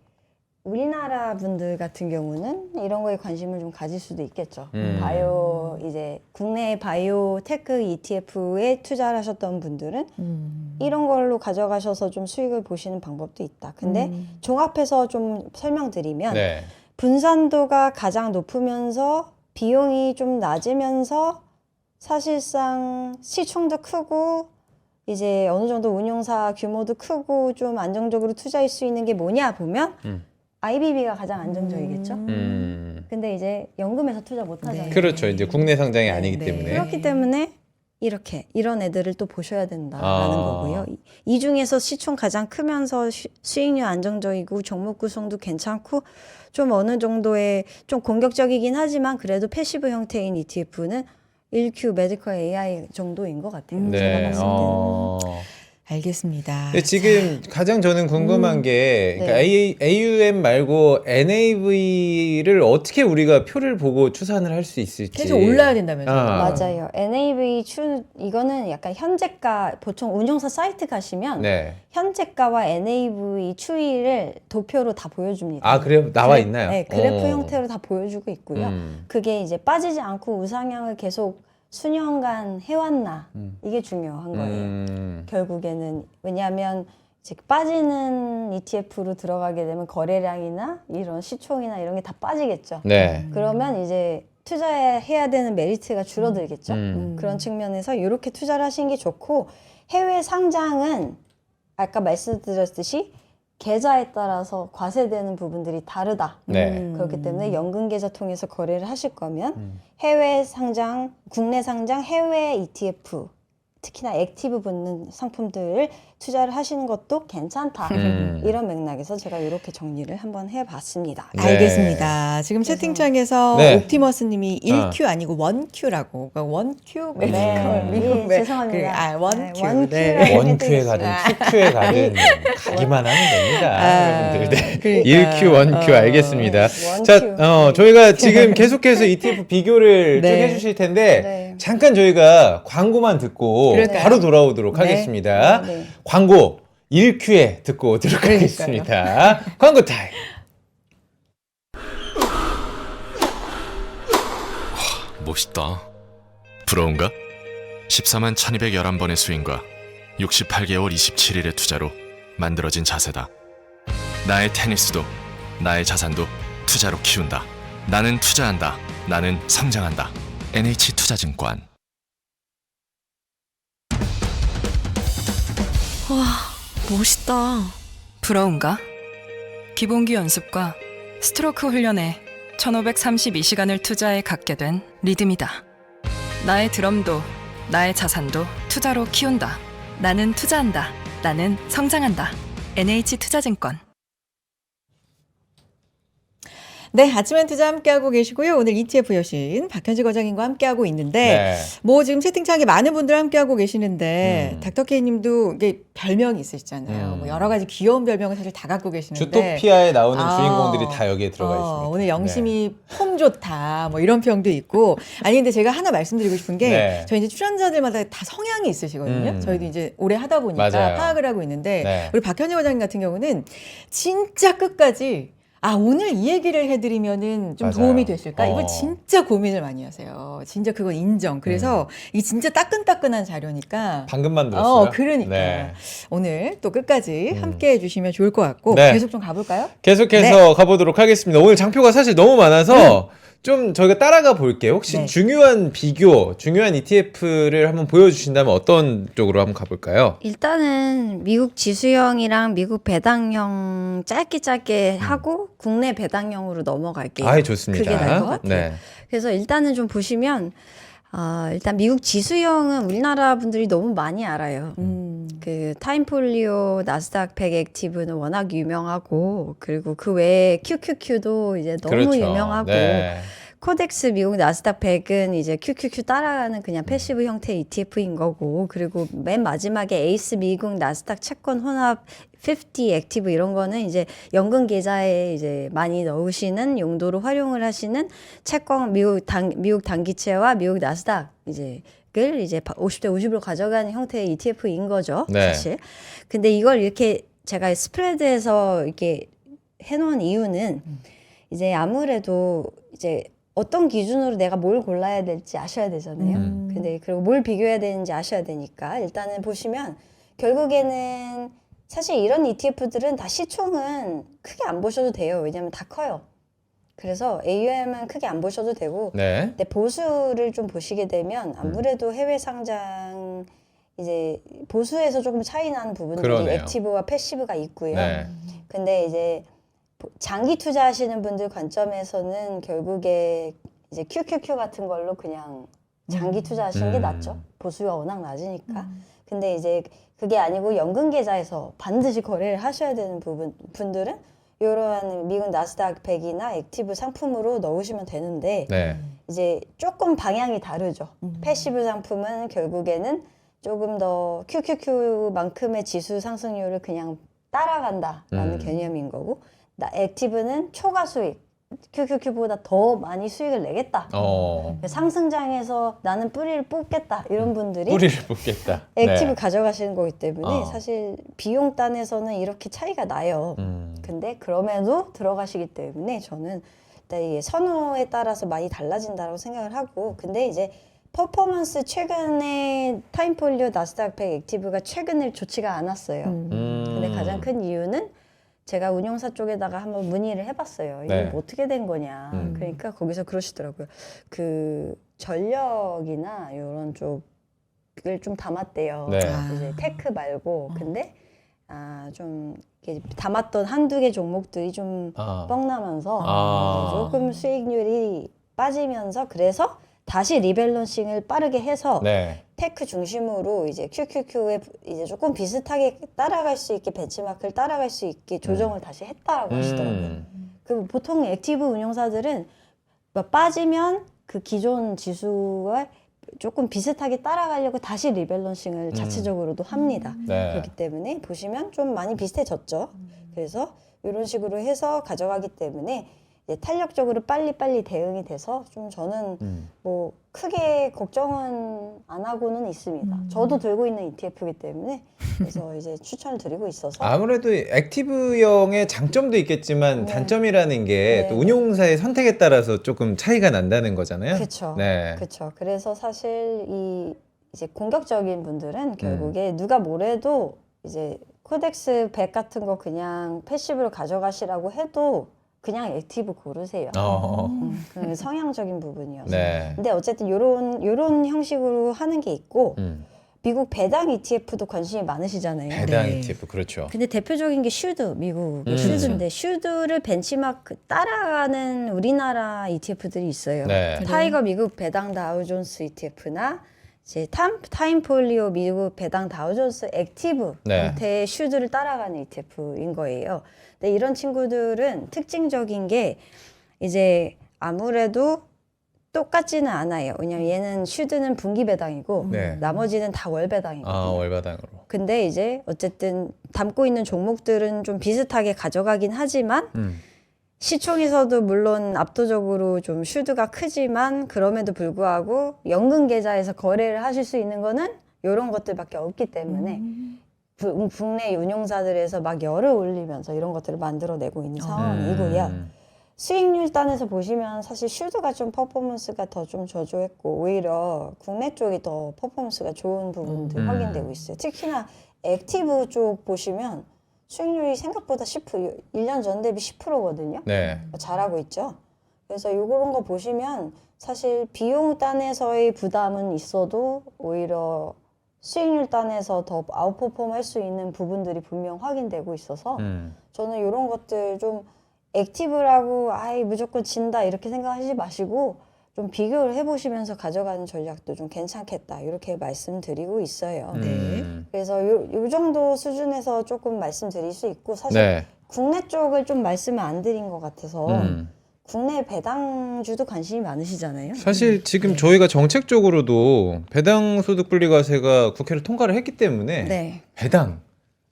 우리나라 분들 같은 경우는 이런 거에 관심을 좀 가질 수도 있겠죠. 바이오 이제 국내 바이오 테크 ETF에 투자를 하셨던 분들은 이런 걸로 가져가셔서 좀 수익을 보시는 방법도 있다. 근데 종합해서 좀 설명드리면 네. 분산도가 가장 높으면서 비용이 좀 낮으면서 사실상 시총도 크고 이제 어느 정도 운용사 규모도 크고 좀 안정적으로 투자할 수 있는 게 뭐냐 보면 IBB가 가장 안정적이겠죠. 근데 이제 연금에서 투자 못 하잖아요. 그렇죠. 이제 국내 상장이 아니기 네. 때문에. 그렇기 때문에 이런 애들을 또 보셔야 된다라는 거고요. 이 중에서 시총 가장 크면서 수익률 안정적이고 종목 구성도 괜찮고 좀 어느 정도의 좀 공격적이긴 하지만 그래도 패시브 형태인 ETF는 1Q 메디컬 AI 정도인 것 같아요. 제가 네. 봤을 때는. 알겠습니다. 근데 지금 가장 저는 궁금한 게 그러니까 네. AUM 말고 NAV를 어떻게 우리가 표를 보고 추산을 할 수 있을지. 계속 올라야 된다면서요. 맞아요. NAV 이거는 약간 현재가 보통 운용사 사이트 가시면 네. 현재가와 NAV 추이를 도표로 다 보여줍니다. 아, 그래요? 나와 있나요? 네, 그래프 어. 형태로 다 보여주고 있고요. 그게 이제 빠지지 않고 우상향을 계속 수년간 해왔나 이게 중요한 거예요. 결국에는 왜냐하면 이제 빠지는 ETF로 들어가게 되면 거래량이나 이런 시총이나 이런 게 다 빠지겠죠. 네. 그러면 이제 투자해야 되는 메리트가 줄어들겠죠. 그런 측면에서 이렇게 투자를 하시는 게 좋고 해외 상장은 아까 말씀드렸듯이 계좌에 따라서 과세되는 부분들이 다르다. 네. 그렇기 때문에 연금 계좌 통해서 거래를 하실 거면 해외 상장, 국내 상장, 해외 ETF 특히나 액티브 붙는 상품들을 투자를 하시는 것도 괜찮다. 이런 맥락에서 제가 이렇게 정리를 한번 해봤습니다. 네. 알겠습니다. 지금 채팅창에서 네. 옵티머스님이 1Q 아니고 1Q라고. 그러니까 1Q 네, 죄송합니다. 원큐. 네. 원큐에 가든 투큐에 가든 가기만 하면 됩니다. 여러분들. 네. 그러니까. 1Q, 원큐 알겠습니다. 원큐. 자, 저희가 지금 계속해서 ETF 비교를 네. 쭉 해주실 텐데 네. 잠깐 저희가 광고만 듣고 그럴까요? 바로 돌아오도록 네. 하겠습니다. 네. 광고 1Q에 듣고 오도록 하겠습니다. 광고 타임. 멋있다. 부러운가? 14만 1211번의 스윙과 68개월 27일의 투자로 만들어진 자세다. 나의 테니스도 나의 자산도 투자로 키운다. 나는 투자한다. 나는 성장한다. NH투자증권. 와, 멋있다. 부러운가? 기본기 연습과 스트로크 훈련에 1532시간을 투자해 갖게 된 리듬이다. 나의 드럼도 나의 자산도 투자로 키운다. 나는 투자한다. 나는 성장한다. NH투자증권. 네, 아침엔 투자 함께하고 계시고요. 오늘 ETF 여신 박현지 과장님과 함께하고 있는데 뭐 지금 채팅창에 많은 분들 함께하고 계시는데 닥터케이님도 이게 별명이 있으시잖아요. 뭐 여러 가지 귀여운 별명을 사실 다 갖고 계시는데 주토피아에 나오는 주인공들이 다 여기에 들어가 있습니다. 오늘 영심이 폼 좋다 뭐 이런 평도 있고 아니 근데 제가 하나 말씀드리고 싶은 게 네. 저희 이제 출연자들마다 다 성향이 있으시거든요. 저희도 이제 오래 하다 보니까 맞아요. 파악을 하고 있는데 네. 우리 박현지 과장님 같은 경우는 진짜 끝까지 오늘 이 얘기를 해드리면은 좀 맞아요. 도움이 됐을까? 이걸 어. 진짜 고민을 많이 하세요. 진짜 그건 인정. 그래서 이 진짜 따끈따끈한 자료니까. 방금 만들었어요. 그러니까. 네. 오늘 또 끝까지 함께 해주시면 좋을 것 같고. 네. 계속 좀 가볼까요? 계속해서 가보도록 하겠습니다. 오늘 장표가 사실 너무 많아서 좀 저희가 따라가 볼게요. 혹시 네. 중요한 비교, 중요한 ETF를 한번 보여주신다면 어떤 쪽으로 한번 가볼까요? 일단은 미국 지수형이랑 미국 배당형 짧게 하고 국내 배당형으로 넘어갈게요. 아이, 좋습니다. 그게 나을 것 같아요. 네. 그래서 일단은 좀 보시면 일단 미국 지수형은 우리나라 분들이 너무 많이 알아요. 그 타임폴리오 나스닥 100 액티브는 워낙 유명하고 그리고 그 외에 QQQ도 이제 너무 그렇죠. 유명하고 네. 코덱스 미국 나스닥 100은 이제 QQQ 따라가는 그냥 패시브 형태 ETF인 거고 그리고 맨 마지막에 에이스 미국 나스닥 채권 혼합 50 액티브 이런 거는 이제 연금 계좌에 이제 많이 넣으시는 용도로 활용을 하시는 채권 미국 단기채와 미국 나스닥 을 이제 50대 50으로 가져가는 형태의 ETF인 거죠. 네. 사실. 근데 이걸 이렇게 제가 스프레드에서 이렇게 해놓은 이유는 이제 아무래도 이제 어떤 기준으로 내가 뭘 골라야 될지 아셔야 되잖아요. 근데 그리고 뭘 비교해야 되는지 아셔야 되니까 일단은 보시면 결국에는 사실 이런 ETF들은 다 시총은 크게 안 보셔도 돼요. 왜냐면 다 커요. 그래서 AUM은 크게 안 보셔도 되고 네. 근데 보수를 좀 보시게 되면 아무래도 해외 상장 이제 보수에서 조금 차이 나는 부분들이 그러네요. 액티브와 패시브가 있고요. 네. 근데 이제 장기 투자하시는 분들 관점에서는 결국에 이제 QQQ 같은 걸로 그냥 장기 투자하시는 게 낫죠. 보수가 워낙 낮으니까. 근데 이제 그게 아니고 연금 계좌에서 반드시 거래를 하셔야 되는 분들은 이러한 미국 나스닥 100이나 액티브 상품으로 넣으시면 되는데 네. 이제 조금 방향이 다르죠. 패시브 상품은 결국에는 조금 더 QQQ만큼의 지수 상승률을 그냥 따라간다라는 개념인 거고 액티브는 초과 수익, QQQ보다 더 많이 수익을 내겠다. 상승장에서 나는 뿌리를 뽑겠다. 이런 분들이 뿌리를 뽑겠다. 액티브 네. 가져가시는 거기 때문에 사실 비용 단에서는 이렇게 차이가 나요. 근데 그럼에도 들어가시기 때문에 저는 일단 이게 선호에 따라서 많이 달라진다고 생각을 하고 근데 이제 퍼포먼스 최근에 타임폴리오 나스닥 100 액티브가 최근에 좋지가 않았어요. 근데 가장 큰 이유는 제가 운용사 쪽에다가 한번 문의를 해봤어요. 이게 네. 뭐 어떻게 된 거냐. 그러니까 거기서 그러시더라고요. 그 전력이나 이런 쪽을 좀 담았대요. 네. 이제 테크 말고. 근데 좀 이렇게 담았던 한두 개 종목들이 좀 뻥나면서 이제 조금 수익률이 빠지면서 그래서 다시 리밸런싱을 빠르게 해서 네. 테크 중심으로 이제 QQQ에 이제 조금 비슷하게 따라갈 수 있게 벤치마크를 따라갈 수 있게 조정을 다시 했다라고 하시더라고요. 그 보통 액티브 운용사들은 막 빠지면 그 기존 지수와 조금 비슷하게 따라가려고 다시 리밸런싱을 자체적으로도 합니다. 네. 그렇기 때문에 보시면 좀 많이 비슷해졌죠. 그래서 이런 식으로 해서 가져가기 때문에 이제 탄력적으로 빨리빨리 대응이 돼서 좀 저는 뭐 크게 걱정은 안 하고는 있습니다. 저도 들고 있는 ETF이기 때문에 그래서 이제 추천을 드리고 있어서 아무래도 액티브형의 장점도 있겠지만 네. 단점이라는 게 또 네. 운용사의 선택에 따라서 조금 차이가 난다는 거잖아요. 그렇죠. 네. 그렇죠. 그래서 사실 이 이제 공격적인 분들은 결국에 누가 뭐래도 이제 코덱스 100 같은 거 그냥 패시브로 가져가시라고 해도 그냥 액티브 고르세요. 그 성향적인 부분이어서. 네. 근데 어쨌든 요런 형식으로 하는 게 있고 미국 배당 ETF도 관심이 많으시잖아요. 배당 네. ETF 그렇죠. 근데 대표적인 게 슈드, 미국 슈드인데 슈드를 벤치마크 따라가는 우리나라 ETF들이 있어요. 네. 타이거 미국 배당 다우존스 ETF나 이제 타임폴리오 미국 배당 다우존스 액티브 네. 형태의 슈드를 따라가는 ETF인 거예요. 근데 이런 친구들은 특징적인 게 이제 아무래도 똑같지는 않아요. 왜냐면 얘는 슈드는 분기 배당이고 네. 나머지는 다 월 배당이거든요. 월바당으로. 근데 이제 어쨌든 담고 있는 종목들은 좀 비슷하게 가져가긴 하지만 시총에서도 물론 압도적으로 좀 슈드가 크지만 그럼에도 불구하고 연금 계좌에서 거래를 하실 수 있는 거는 이런 것들밖에 없기 때문에 국내 운용사들에서 막 열을 올리면서 이런 것들을 만들어내고 있는 상황이고요. 수익률 단에서 보시면 사실 슈드가 좀 퍼포먼스가 더 좀 저조했고 오히려 국내 쪽이 더 퍼포먼스가 좋은 부분들 확인되고 있어요. 특히나 액티브 쪽 보시면 수익률이 생각보다 10%, 1년 전 대비 10%거든요. 네. 잘하고 있죠. 그래서 요런 거 보시면 사실 비용 단에서의 부담은 있어도 오히려 수익률 단에서 더 아웃퍼폼 할 수 있는 부분들이 분명 확인되고 있어서 저는 이런 것들 좀 액티브라고 아이 무조건 진다 이렇게 생각하지 마시고 좀 비교를 해보시면서 가져가는 전략도 좀 괜찮겠다 이렇게 말씀드리고 있어요. 그래서 요 정도 수준에서 조금 말씀드릴 수 있고 사실 네. 국내 쪽을 좀 말씀을 안 드린 것 같아서 국내 배당주도 관심이 많으시잖아요. 사실 지금 저희가 정책적으로도 배당 소득 분리과세가 국회를 통과를 했기 때문에 네. 배당,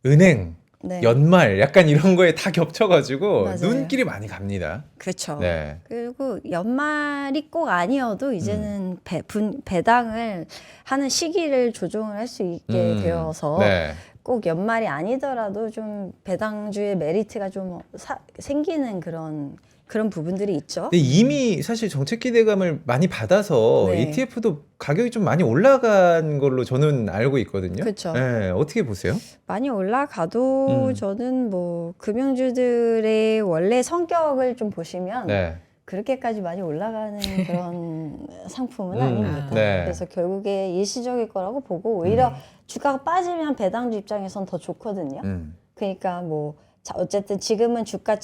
은행, 네. 연말 약간 이런 거에 다 겹쳐가지고 맞아요. 눈길이 많이 갑니다. 그렇죠. 네. 그리고 연말이 꼭 아니어도 이제는 배당을 하는 시기를 조정을 할 수 있게 되어서 네. 꼭 연말이 아니더라도 좀 배당주의 메리트가 좀 생기는 그런 부분들이 있죠. 근데 이미 사실 정책 기대감을 많이 받아서 네. ETF도 가격이 좀 많이 올라간 걸로 저는 알고 있거든요. 그쵸. 네, 어떻게 보세요? 많이 올라가도 저는 뭐 금융주들의 원래 성격을 좀 보시면 네. 그렇게까지 많이 올라가는 그런 상품은 아닙니다. 네. 그래서 결국에 일시적일 거라고 보고 오히려 주가가 빠지면 배당주 입장에선 더 좋거든요. 그러니까 뭐 어쨌든 지금은 주가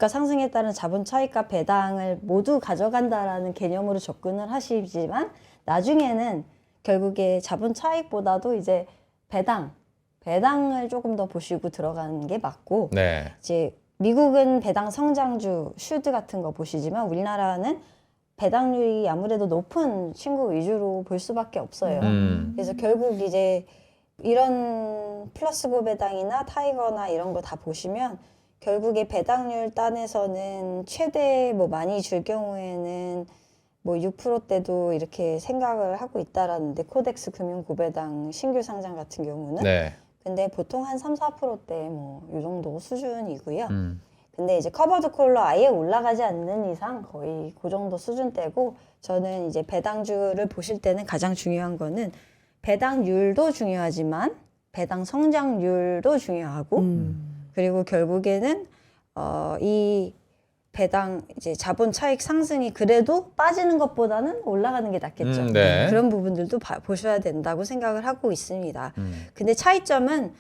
상승에 따른 자본 차익과 배당을 모두 가져간다라는 개념으로 접근을 하시지만 나중에는 결국에 자본 차익보다도 이제 배당을 조금 더 보시고 들어가는 게 맞고 네. 이제 미국은 배당 성장주 슈드 같은 거 보시지만 우리나라는 배당률이 아무래도 높은 친구 위주로 볼 수밖에 없어요. 그래서 결국 이제 이런 플러스 고배당이나 타이거나 이런 거 다 보시면 결국에 배당률 단에서는 최대 뭐 많이 줄 경우에는 뭐 6%대도 이렇게 생각을 하고 있다라는데 코덱스 금융 고배당 신규 상장 같은 경우는 네. 근데 보통 한 3, 4%대 뭐 이 정도 수준이고요. 근데 이제 커버드 콜로 아예 올라가지 않는 이상 거의 그 정도 수준대고, 저는 이제 배당주를 보실 때는 가장 중요한 거는 배당률도 중요하지만 배당 성장률도 중요하고, 그리고 결국에는 이 배당 이제 자본 차익 상승이 그래도 빠지는 것보다는 올라가는 게 낫겠죠. 네. 그런 부분들도 보셔야 된다고 생각을 하고 있습니다. 근데 차이점은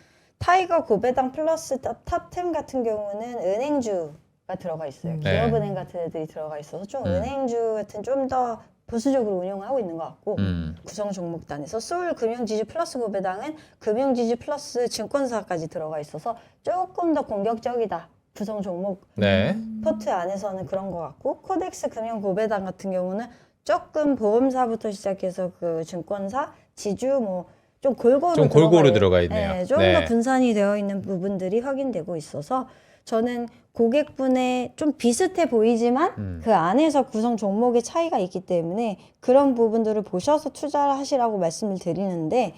타이거 고배당 플러스 탑10 같은 경우는 은행주가 들어가 있어요. 네. 기업은행 같은 애들이 들어가 있어서 좀 은행주 같은 좀 더 보수적으로 운영하고 있는 것 같고, 구성 종목단에서 소울 금융지주 플러스 고배당은 금융지주 플러스 증권사까지 들어가 있어서 조금 더 공격적이다. 구성 종목 네. 포트 안에서는 그런 것 같고, 코덱스 금융 고배당 같은 경우는 조금 보험사부터 시작해서 그 증권사, 지주 뭐 좀 골고루 좀 골고루 들어가 있네요. 네, 좀 더 분산이 되어 있는 부분들이 확인되고 있어서 저는 고객분의 좀 비슷해 보이지만 그 안에서 구성 종목의 차이가 있기 때문에 그런 부분들을 보셔서 투자를 하시라고 말씀을 드리는데,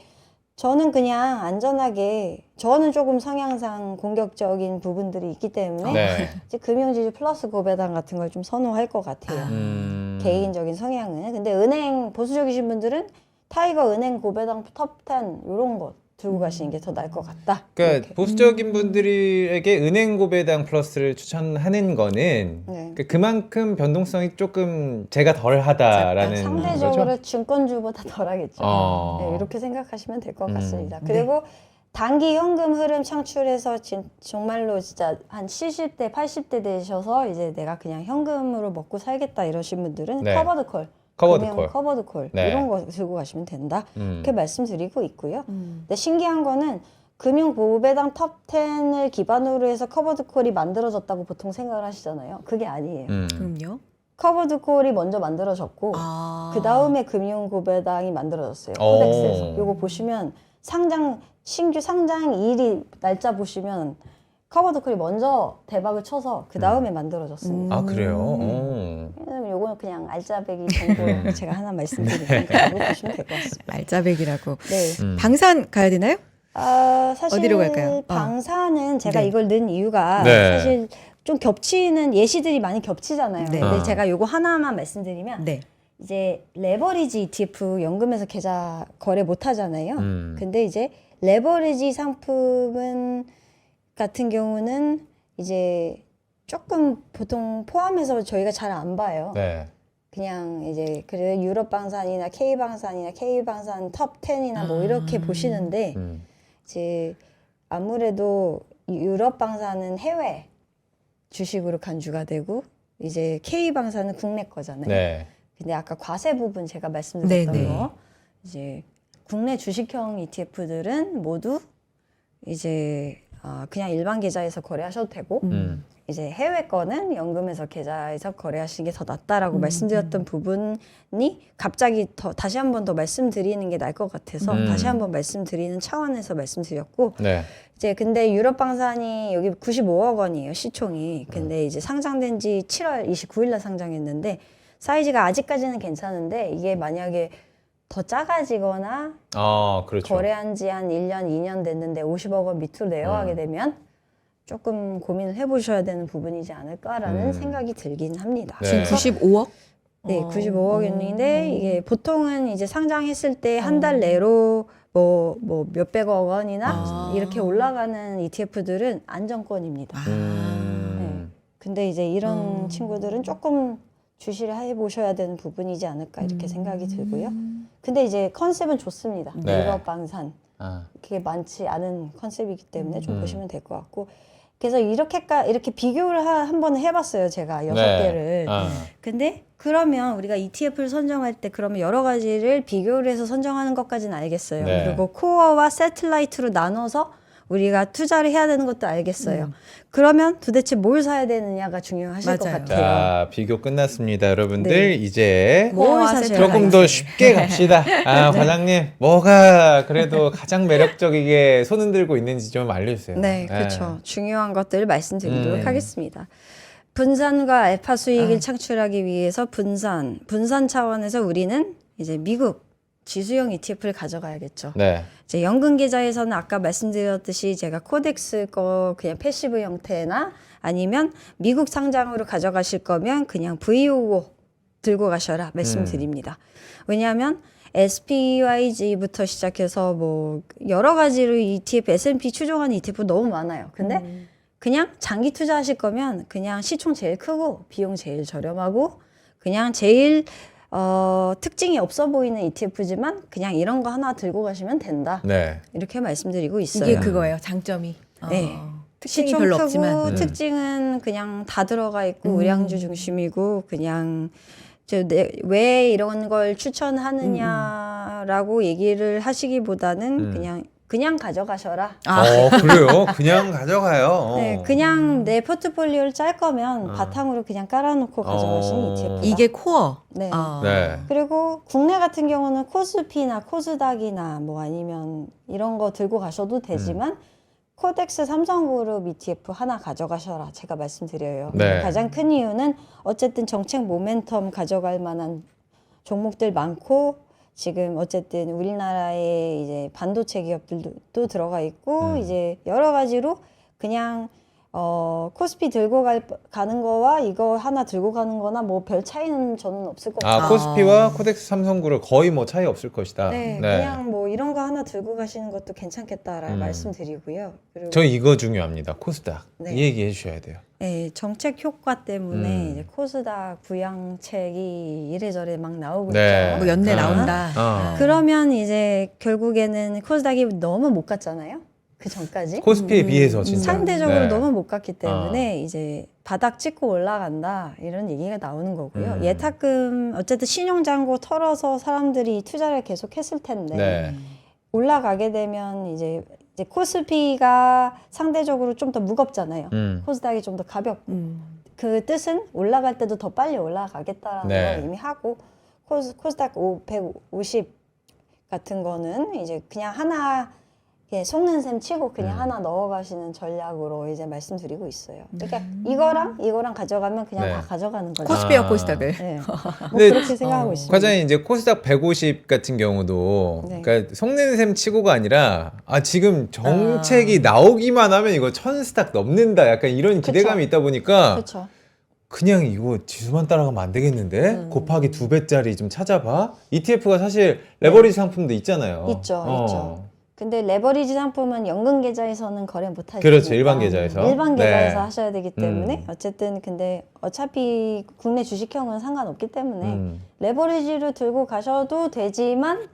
저는 그냥 안전하게, 저는 조금 성향상 공격적인 부분들이 있기 때문에 네. 이제 금융지주 플러스 고배당 같은 걸 좀 선호할 것 같아요. 개인적인 성향은. 근데 은행 보수적이신 분들은 타이거 은행 고배당 탑10 이런 거 들고 가시는 게 더 나을 것 같다. 그러니까 이렇게. 보수적인 분들에게 은행 고배당 플러스를 추천하는 거는 네. 그러니까 그만큼 변동성이 조금 제가 덜하다라는 상대적으로 거죠. 증권주보다 덜하겠죠. 네, 이렇게 생각하시면 될 것 같습니다. 그리고 단기 현금 흐름 창출해서 정말로 진짜 한 70대, 80대 되셔서 이제 내가 그냥 현금으로 먹고 살겠다 이러신 분들은 네. 커버드 콜. 커버드 금융 콜. 커버드 콜 네. 이런 거 들고 가시면 된다. 이렇게 말씀드리고 있고요. 음. 근데 신기한 거는 금융 고배당 탑10을 기반으로 해서 커버드 콜이 만들어졌다고 보통 생각을 하시잖아요. 그게 아니에요. 그럼요. 커버드 콜이 먼저 만들어졌고 그 다음에 금융 고배당이 만들어졌어요. 오. 코덱스에서. 요거 보시면 신규 상장일이 날짜 보시면 커버드 콜이 먼저 대박을 쳐서 그 다음에 만들어졌습니다. 아 그래요? 왜냐면 요거는 그냥 알짜배기 정도 제가 하나 말씀드릴 테니까 그거 보시면 될 것 같습니다. 알짜배기라고. 네. 방산 가야 되나요? 사실 어디로 갈까요? 방사는 제가 네. 이걸 넣은 이유가 네. 사실 좀 겹치는 예시들이 많이 겹치잖아요. 네. 근데 제가 요거 하나만 말씀드리면 네. 이제 레버리지 ETF 연금에서 계좌 거래 못 하잖아요. 근데 이제 레버리지 상품은 같은 경우는 이제 조금 보통 포함해서 저희가 잘 안 봐요. 네. 그냥 이제 그래 유럽 방산이나 K 방산이나 K 방산 톱 10이나 뭐 이렇게 보시는데 이제 아무래도 유럽 방산은 해외 주식으로 간주가 되고 이제 K 방산은 국내 거잖아요. 네. 근데 아까 과세 부분 제가 말씀드렸던 네, 네. 거 이제 국내 주식형 ETF들은 모두 이제 그냥 일반 계좌에서 거래하셔도 되고 이제 해외 거는 연금에서 계좌에서 거래하시는 게 더 낫다라고 말씀드렸던 부분이 갑자기 다시 한 번 더 말씀드리는 게 나을 것 같아서 다시 한 번 말씀드리는 차원에서 말씀드렸고 네. 이제 근데 유럽 방산이 여기 95억 원이에요 시총이. 근데 이제 상장된 지 7월 29일 날 상장했는데 사이즈가 아직까지는 괜찮은데 이게 만약에 더 작아지거나 아 그렇죠. 거래한 지 한 1년, 2년 됐는데 50억 원 밑으로 내려가게 되면 조금 고민을 해보셔야 되는 부분이지 않을까라는 생각이 들긴 합니다. 네. 지금 95억? 네, 95억인데 이게 보통은 이제 상장했을 때 한 달 내로 뭐 몇백억 원이나 이렇게 올라가는 ETF들은 안정권입니다. 네. 근데 이제 이런 친구들은 조금 주시를 해보셔야 되는 부분이지 않을까 이렇게 생각이 들고요. 근데 이제 컨셉은 좋습니다. 네. 유럽 방산. 아. 그게 많지 않은 컨셉이기 때문에 좀 보시면 될 것 같고. 그래서 이렇게 비교를 한번 해봤어요. 제가 6개를. 근데 그러면 우리가 ETF를 선정할 때 그러면 여러 가지를 비교를 해서 선정하는 것까지는 알겠어요. 네. 그리고 코어와 새틀라이트로 나눠서 우리가 투자를 해야 되는 것도 알겠어요. 그러면 도대체 뭘 사야 되느냐가 중요하실 것 맞아요. 같아요. 자 비교 끝났습니다, 여러분들. 네. 이제 뭘 사셔야 조금 더 쉽게 갑시다. 과장님 뭐가 그래도 가장 매력적이게 손 흔들고 있는지 좀 알려주세요. 네, 그렇죠. 중요한 것들을 말씀드리도록 하겠습니다. 분산과 알파 수익을 창출하기 위해서 분산 차원에서 우리는 이제 미국 지수형 ETF를 가져가야겠죠. 네. 이제 연금 계좌에서는 아까 말씀드렸듯이 제가 코덱스 거 그냥 패시브 형태나 아니면 미국 상장으로 가져가실 거면 그냥 VO 들고 가셔라 말씀드립니다. 왜냐하면 SPYG부터 시작해서 뭐 여러 가지로 ETF, S&P 추종하는 ETF 너무 많아요. 근데 그냥 장기 투자하실 거면 그냥 시총 제일 크고 비용 제일 저렴하고 그냥 제일 특징이 없어 보이는 ETF지만 그냥 이런 거 하나 들고 가시면 된다. 네. 이렇게 말씀드리고 있어요. 이게 그거예요. 장점이. 네. 특징이 시총 별로 크고 없지만. 특징은 그냥 다 들어가 있고 의량주 중심이고 그냥 왜 이런 걸 추천하느냐라고 얘기를 하시기보다는 그냥 가져가셔라. 그래요? 그냥 가져가요. 네, 그냥 내 포트폴리오를 짤 거면 바탕으로 그냥 깔아놓고 가져가시는 ETF다. 이게 코어. 네. 네. 그리고 국내 같은 경우는 코스피나 코스닥이나 뭐 아니면 이런 거 들고 가셔도 되지만 코덱스 삼성그룹 ETF 하나 가져가셔라 제가 말씀드려요. 네. 가장 큰 이유는 어쨌든 정책 모멘텀 가져갈 만한 종목들 많고 지금 어쨌든 우리나라에 이제 반도체 기업들도 들어가 있고 이제 여러 가지로 그냥 코스피 들고 가는 거와 이거 하나 들고 가는 거나 뭐 별 차이는 저는 없을 것 같아요. 코스피와 코덱스 삼성그룹 거의 뭐 차이 없을 것이다. 네, 그냥 뭐 이런 거 하나 들고 가시는 것도 괜찮겠다라고 말씀드리고요. 그리고 저 이거 중요합니다. 코스닥. 네. 이 얘기 해주셔야 돼요. 네, 정책 효과 때문에 이제 코스닥 부양책이 이래저래 막 나오고 네. 있죠. 뭐 연내 나온다. 그러면 이제 결국에는 코스닥이 너무 못 갔잖아요. 그 전까지. 코스피에 비해서 진짜. 상대적으로 네. 너무 못 갔기 때문에 이제 바닥 찍고 올라간다 이런 얘기가 나오는 거고요. 예탁금 어쨌든 신용잔고 털어서 사람들이 투자를 계속 했을 텐데 네. 올라가게 되면 이제 코스피가 상대적으로 좀 더 무겁잖아요. 코스닥이 좀 더 가볍고 그 뜻은 올라갈 때도 더 빨리 올라가겠다라는 네. 걸 이미 하고 코스닥 150 같은 거는 이제 그냥 하나 속는 셈 치고 그냥 하나 넣어가시는 전략으로 이제 말씀드리고 있어요. 그러니까 이거랑 가져가면 그냥 네. 다 가져가는 거죠. 코스피와 코스닥을. 네. 뭐 근데 그렇게 생각하고 있습니다. 과장님 이제 코스닥 150 같은 경우도 네. 그러니까 속는 셈 치고가 아니라 지금 정책이 나오기만 하면 이거 1000스탁 넘는다 약간 이런 기대감이 있다 보니까 그렇죠. 그냥 이거 지수만 따라가면 안 되겠는데 곱하기 2배짜리 좀 찾아봐. ETF가 사실 레버리지 상품도 있잖아요. 있죠. 근데 레버리지 상품은 연금 계좌에서는 거래 못 하시니까. 그렇죠. 일반 계좌에서. 일반 계좌에서 네. 하셔야 되기 때문에 어쨌든 근데 어차피 국내 주식형은 상관없기 때문에 레버리지를 들고 가셔도 되지만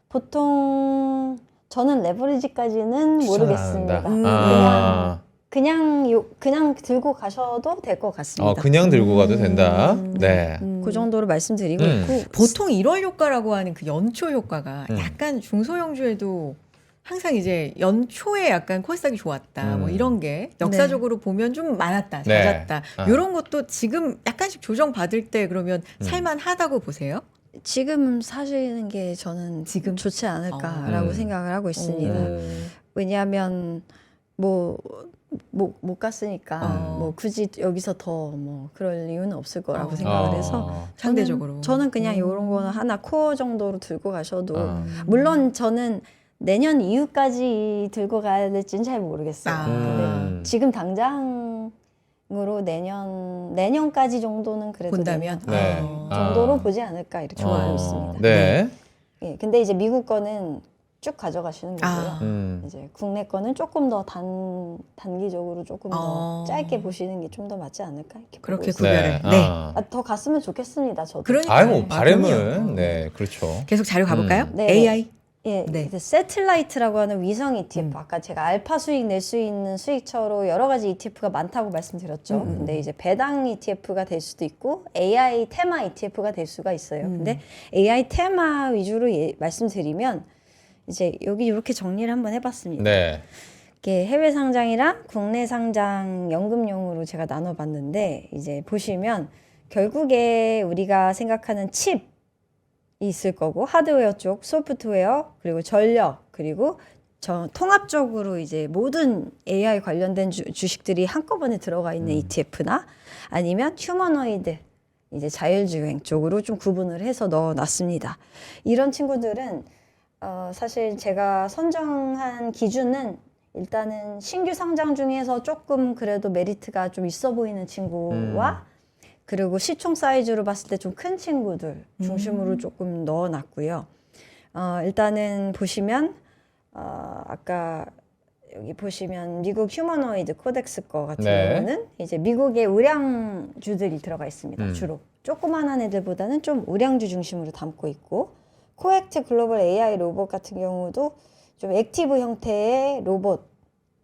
보통 저는 레버리지까지는 모르겠습니다. 그냥 들고 가셔도 될 것 같습니다. 그냥 들고 가도 된다. 네. 그 정도로 말씀드리고 있고 보통 1월 효과라고 하는 그 연초 효과가 약간 중소형주에도 항상 이제 연초에 약간 코스닥이 좋았다 뭐 이런 게 역사적으로 보면 좀 많았다 네. 잦았다 이런 것도 지금 약간씩 조정 받을 때 그러면 살만하다고 보세요? 지금 사시는 게 저는 지금 좋지 않을까라고 생각을 하고 있습니다. 왜냐하면 못 갔으니까 뭐 굳이 여기서 더 뭐 그럴 이유는 없을 거라고 생각을 해서 상대적으로 저는 그냥 이런 거는 하나 코어 정도로 들고 가셔도 물론 저는 내년 이후까지 들고 가야 될지는 잘 모르겠어요. 근데 지금 당장으로 내년까지 정도는 그래도 본다면 네. 정도로 보지 않을까 이렇게 보고 있습니다. 네. 예, 근데 이제 미국 거는 쭉 가져가시는 거고요. 이제 국내 거는 조금 더 단기적으로 조금 더 짧게 보시는 게 좀 더 맞지 않을까 이렇게 그렇게 보고 있습니다. 구별을. 네. 더 갔으면 좋겠습니다. 저도. 그러니까 바람은 네, 그렇죠. 계속 자료 가볼까요? 네. AI. 예, 네. 세틀라이트라고 하는 위성 ETF 아까 제가 알파 수익 낼 수 있는 수익처로 여러 가지 ETF가 많다고 말씀드렸죠. 근데 이제 배당 ETF가 될 수도 있고 AI 테마 ETF가 될 수가 있어요. 근데 AI 테마 위주로 말씀드리면 이제 여기 이렇게 정리를 한번 해봤습니다. 네. 이게 해외 상장이랑 국내 상장 연금용으로 제가 나눠봤는데 이제 보시면 결국에 우리가 생각하는 칩 있을 거고 하드웨어 쪽, 소프트웨어, 그리고 전력, 그리고 통합적으로 이제 모든 AI 관련된 주식들이 한꺼번에 들어가 있는 ETF나 아니면 휴머노이드 이제 자율주행 쪽으로 좀 구분을 해서 넣어놨습니다. 이런 친구들은 사실 제가 선정한 기준은 일단은 신규 상장 중에서 조금 그래도 메리트가 좀 있어 보이는 친구와 그리고 시총 사이즈로 봤을 때 좀 큰 친구들 중심으로 조금 넣어놨고요. 일단은 보시면 아까 여기 보시면 미국 휴머노이드 코덱스 거 같은 네. 경우는 이제 미국의 우량주들이 들어가 있습니다. 주로 조그만한 애들보다는 좀 우량주 중심으로 담고 있고 코액트 글로벌 AI 로봇 같은 경우도 좀 액티브 형태의 로봇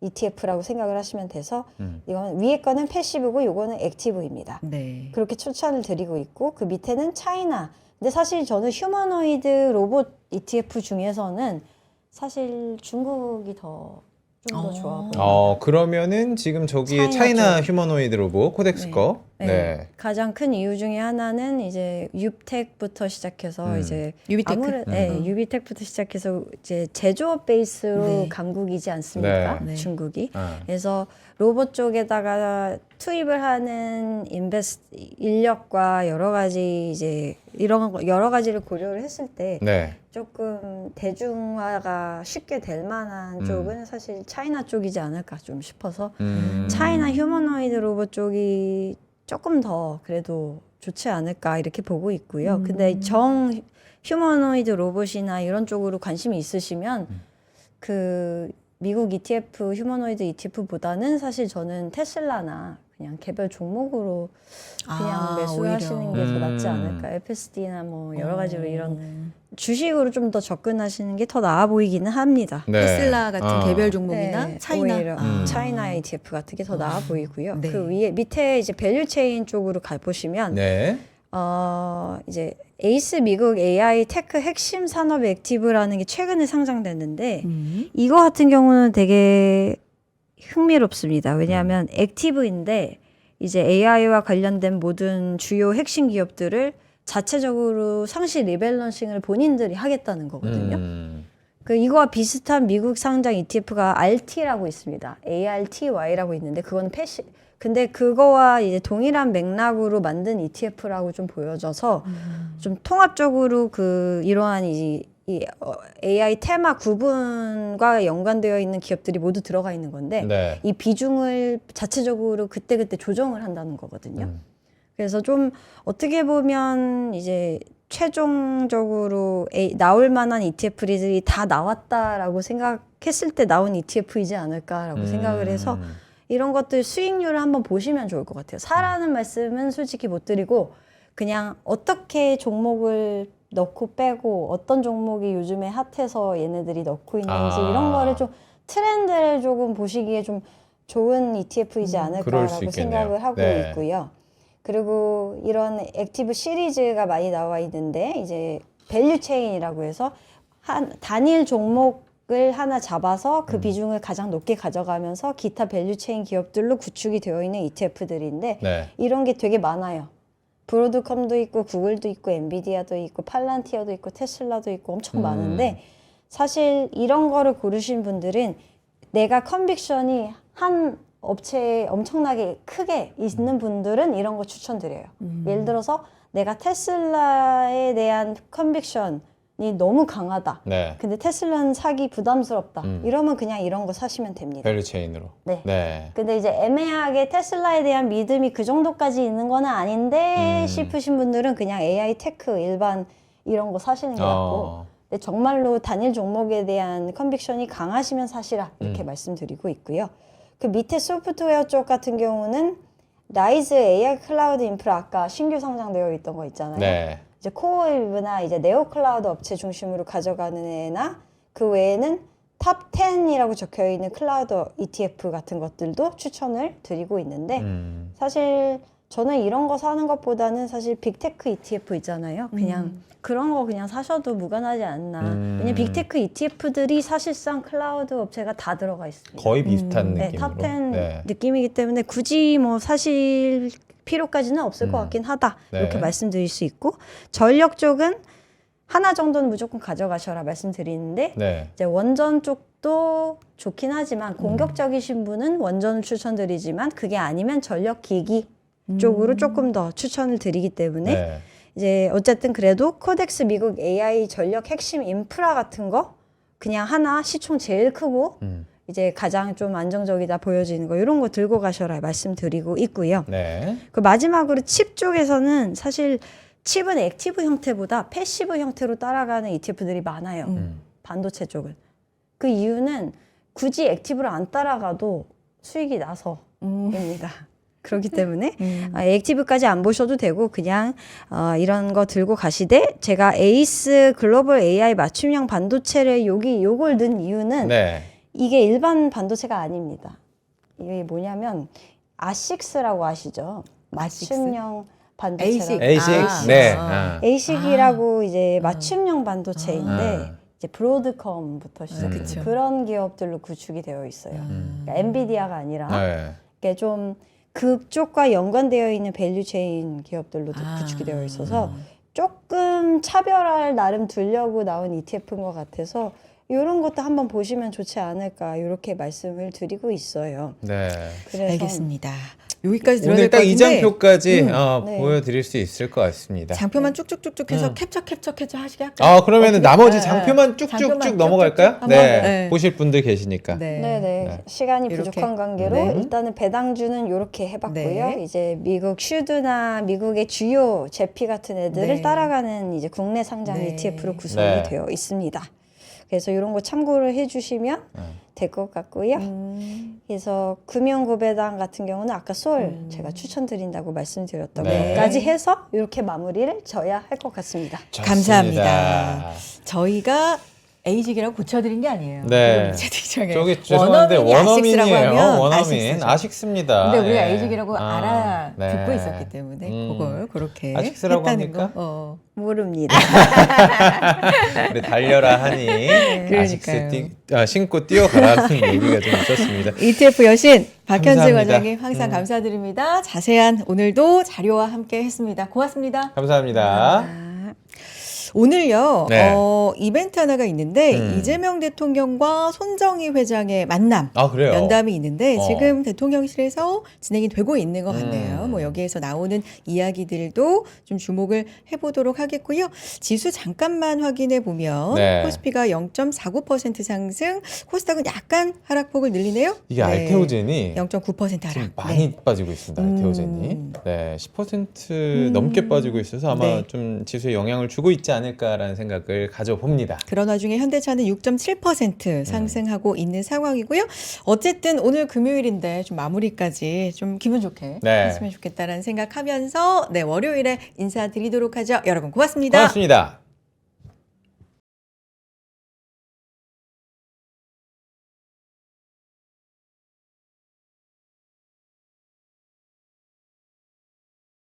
ETF라고 생각을 하시면 돼서 이건 위에 거는 패시브고 요거는 액티브입니다. 네. 그렇게 추천을 드리고 있고 그 밑에는 차이나. 근데 사실 저는 휴머노이드 로봇 ETF 중에서는 사실 중국이 더 좀 더 좋아 보여요. 그러면은 지금 저기에 차이나 휴머노이드 로봇 코덱스 네. 거. 네. 네. 가장 큰 이유 중에 하나는 이제 유텍부터 시작해서 이제 유비테크? 유비텍부터 시작해서 이제 제조업 베이스로 네. 강국이지 않습니까? 네. 중국이. 아. 그래서 로봇 쪽에다가 투입을 하는 인력과 여러 가지 이제 이런 여러 가지를 고려를 했을 때 네. 조금 대중화가 쉽게 될 만한 쪽은 사실 차이나 쪽이지 않을까 좀 싶어서 차이나 휴머노이드 로봇 쪽이 조금 더 그래도 좋지 않을까 이렇게 보고 있고요. 근데 휴머노이드 로봇이나 이런 쪽으로 관심이 있으시면 그 미국 ETF 휴머노이드 ETF보다는 사실 저는 테슬라나 그냥 개별 종목으로 그냥 매수하시는 게 더 낫지 않을까. FSD나 뭐 여러 가지로 이런 주식으로 좀 더 접근하시는 게 더 나아 보이기는 합니다. 네. 테슬라 같은 개별 종목이나 네, 차이나 오히려 차이나 ETF 같은 게 더 나아 보이고요. 네. 그 위에 밑에 이제 밸류 체인 쪽으로 가 보시면 네. 이제 에이스 미국 AI 테크 핵심 산업 액티브라는 게 최근에 상장됐는데 이거 같은 경우는 되게 흥미롭습니다. 왜냐하면 액티브인데 이제 AI와 관련된 모든 주요 핵심 기업들을 자체적으로 상시 리밸런싱을 본인들이 하겠다는 거거든요. 그 이거와 비슷한 미국 상장 ETF가 RT라고 있습니다. ARTY라고 있는데 그건 근데 그거와 이제 동일한 맥락으로 만든 ETF라고 좀 보여져서 좀 통합적으로 이러한 이 AI 테마 구분과 연관되어 있는 기업들이 모두 들어가 있는 건데 네. 이 비중을 자체적으로 그때그때 조정을 한다는 거거든요. 그래서 좀 어떻게 보면 이제 최종적으로 나올 만한 ETF들이 다 나왔다라고 생각했을 때 나온 ETF이지 않을까라고 생각을 해서 이런 것들 수익률을 한번 보시면 좋을 것 같아요. 사라는 말씀은 솔직히 못 드리고 그냥 어떻게 종목을 넣고 빼고 어떤 종목이 요즘에 핫해서 얘네들이 넣고 있는지 이런 거를 좀 트렌드를 조금 보시기에 좀 좋은 ETF이지 그럴 수 않을까라고 있겠네요. 생각을 하고 네. 있고요. 그리고 이런 액티브 시리즈가 많이 나와 있는데 이제 밸류 체인이라고 해서 단일 종목을 하나 잡아서 그 비중을 가장 높게 가져가면서 기타 밸류 체인 기업들로 구축이 되어 있는 ETF들인데 네. 이런 게 되게 많아요. 브로드컴도 있고 구글도 있고 엔비디아도 있고 팔란티어도 있고 테슬라도 있고 엄청 많은데 사실 이런 거를 고르신 분들은 내가 컨빅션이 한 업체에 엄청나게 크게 있는 분들은 이런 거 추천드려요. 예를 들어서 내가 테슬라에 대한 컨빅션이 너무 강하다. 네. 근데 테슬라는 사기 부담스럽다. 이러면 그냥 이런 거 사시면 됩니다. 밸류 체인으로. 네. 네. 근데 이제 애매하게 테슬라에 대한 믿음이 그 정도까지 있는 건 아닌데 싶으신 분들은 그냥 AI 테크 일반 이런 거 사시는 게 낫고 근데 정말로 단일 종목에 대한 컨빅션이 강하시면 사시라 이렇게 말씀드리고 있고요. 그 밑에 소프트웨어 쪽 같은 경우는 라이즈 AI 클라우드 인프라 아까 신규 상장되어 있던 거 있잖아요. 네. 이제 코어웨이브나 이제 네오 클라우드 업체 중심으로 가져가는 애나 그 외에는 탑 10이라고 적혀 있는 클라우드 ETF 같은 것들도 추천을 드리고 있는데 사실 저는 이런 거 사는 것보다는 사실 빅테크 ETF 있잖아요. 그냥 그런 거 그냥 사셔도 무관하지 않나. 왜냐면 빅테크 ETF들이 사실상 클라우드 업체가 다 들어가 있습니다. 거의 비슷한 네, 느낌으로. 탑10 네. 느낌이기 때문에 굳이 뭐 사실 필요까지는 없을 것 같긴 하다. 네. 이렇게 말씀드릴 수 있고 전력 쪽은 하나 정도는 무조건 가져가셔라 말씀드리는데 네. 이제 원전 쪽도 좋긴 하지만 공격적이신 분은 원전을 추천드리지만 그게 아니면 전력 기기 쪽으로 조금 더 추천을 드리기 때문에 네. 이제 어쨌든 그래도 코덱스 미국 AI 전력 핵심 인프라 같은 거 그냥 하나 시총 제일 크고 이제 가장 좀 안정적이다 보여지는 거 이런 거 들고 가셔라 말씀드리고 있고요. 네. 그 마지막으로 칩 쪽에서는 사실 칩은 액티브 형태보다 패시브 형태로 따라가는 ETF들이 많아요. 반도체 쪽은. 그 이유는 굳이 액티브를 안 따라가도 수익이 나서입니다. 그렇기 때문에 액티브까지 안 보셔도 되고 그냥 이런 거 들고 가시되 제가 에이스 글로벌 AI 맞춤형 반도체를 요걸 넣은 이유는 네. 이게 일반 반도체가 아닙니다. 이게 뭐냐면 아식스라고 아시죠? 맞춤형 반도체라고. ASIC. 네. 아. ASIC이라고 이제 맞춤형 반도체인데 이제 브로드컴부터 시작해서 그쵸. 그런 기업들로 구축이 되어 있어요. 그러니까 엔비디아가 아니라 네. 이게 좀 그쪽과 연관되어 있는 밸류체인 기업들로 구축이 되어 있어서 조금 차별화를 나름 두려고 나온 ETF인 것 같아서 이런 것도 한번 보시면 좋지 않을까 이렇게 말씀을 드리고 있어요. 네. 그래서 알겠습니다. 여기까지 들어야 오늘 될 것 딱 이 같은데 장표까지 네. 보여드릴 수 있을 것 같습니다. 장표만 쭉쭉쭉쭉 해서 캡처 하시게 할까요? 아, 그러면은 어떻게? 나머지 네, 장표만 네. 쭉쭉쭉 장표만 넘어갈까요? 쭉쭉쭉 네. 한번, 네. 보실 분들 계시니까. 네. 네네. 네. 시간이 이렇게. 부족한 관계로 네. 일단은 배당주는 이렇게 해봤고요. 네. 이제 미국 슈드나 미국의 주요 제피 같은 애들을 네. 따라가는 이제 국내 상장 네. ETF로 구성이 네. 되어 있습니다. 그래서 이런 거 참고를 해주시면 될 것 같고요. 그래서 금융고배당 같은 경우는 아까 솔 제가 추천드린다고 말씀드렸던 네. 것까지 해서 이렇게 마무리를 져야 할 것 같습니다. 감사합니다. 저희가 에이직이라고 고쳐드린 게 아니에요. 네. 채팅창에 저기 죄송한데 원어민이 아식스라고 원어민이에요. 하면 원어민. 아식스죠. 아식스입니다. 근데 우리가 예. 에이직이라고 알아듣고 네. 있었기 때문에 그걸 그렇게 아식스라고 했다는 합니까? 거. 모릅니다. 우리 달려라 하니 아식스 신고 뛰어가라는 얘기가 좀 있었습니다. ETF 여신 박현재 감사합니다. 과장님 항상 감사드립니다. 자세한 오늘도 자료와 함께 했습니다. 고맙습니다. 감사합니다. 오늘요 네. 이벤트 하나가 있는데 이재명 대통령과 손정희 회장의 만남 아, 그래요? 연담이 있는데 어. 지금 대통령실에서 진행이 되고 있는 것 같네요. 뭐 여기에서 나오는 이야기들도 좀 주목을 해보도록 하겠고요. 지수 잠깐만 확인해 보면 네. 코스피가 0.49% 상승, 코스닥은 약간 하락폭을 늘리네요. 이게 알테오젠이 0.9% 지금 하락. 많이 빠지고 있습니다. 알테오젠이. 네, 10% 넘게 빠지고 있어서 아마 네. 좀 지수에 영향을 주고 있지 않을까라는 생각을 가져봅니다. 그런 와중에 현대차는 6.7% 상승하고 있는 상황이고요. 어쨌든 오늘 금요일인데 좀 마무리까지 좀 기분 좋게 네. 했으면 좋겠다라는 생각하면서 네, 월요일에 인사드리도록 하죠. 여러분 고맙습니다. 고맙습니다.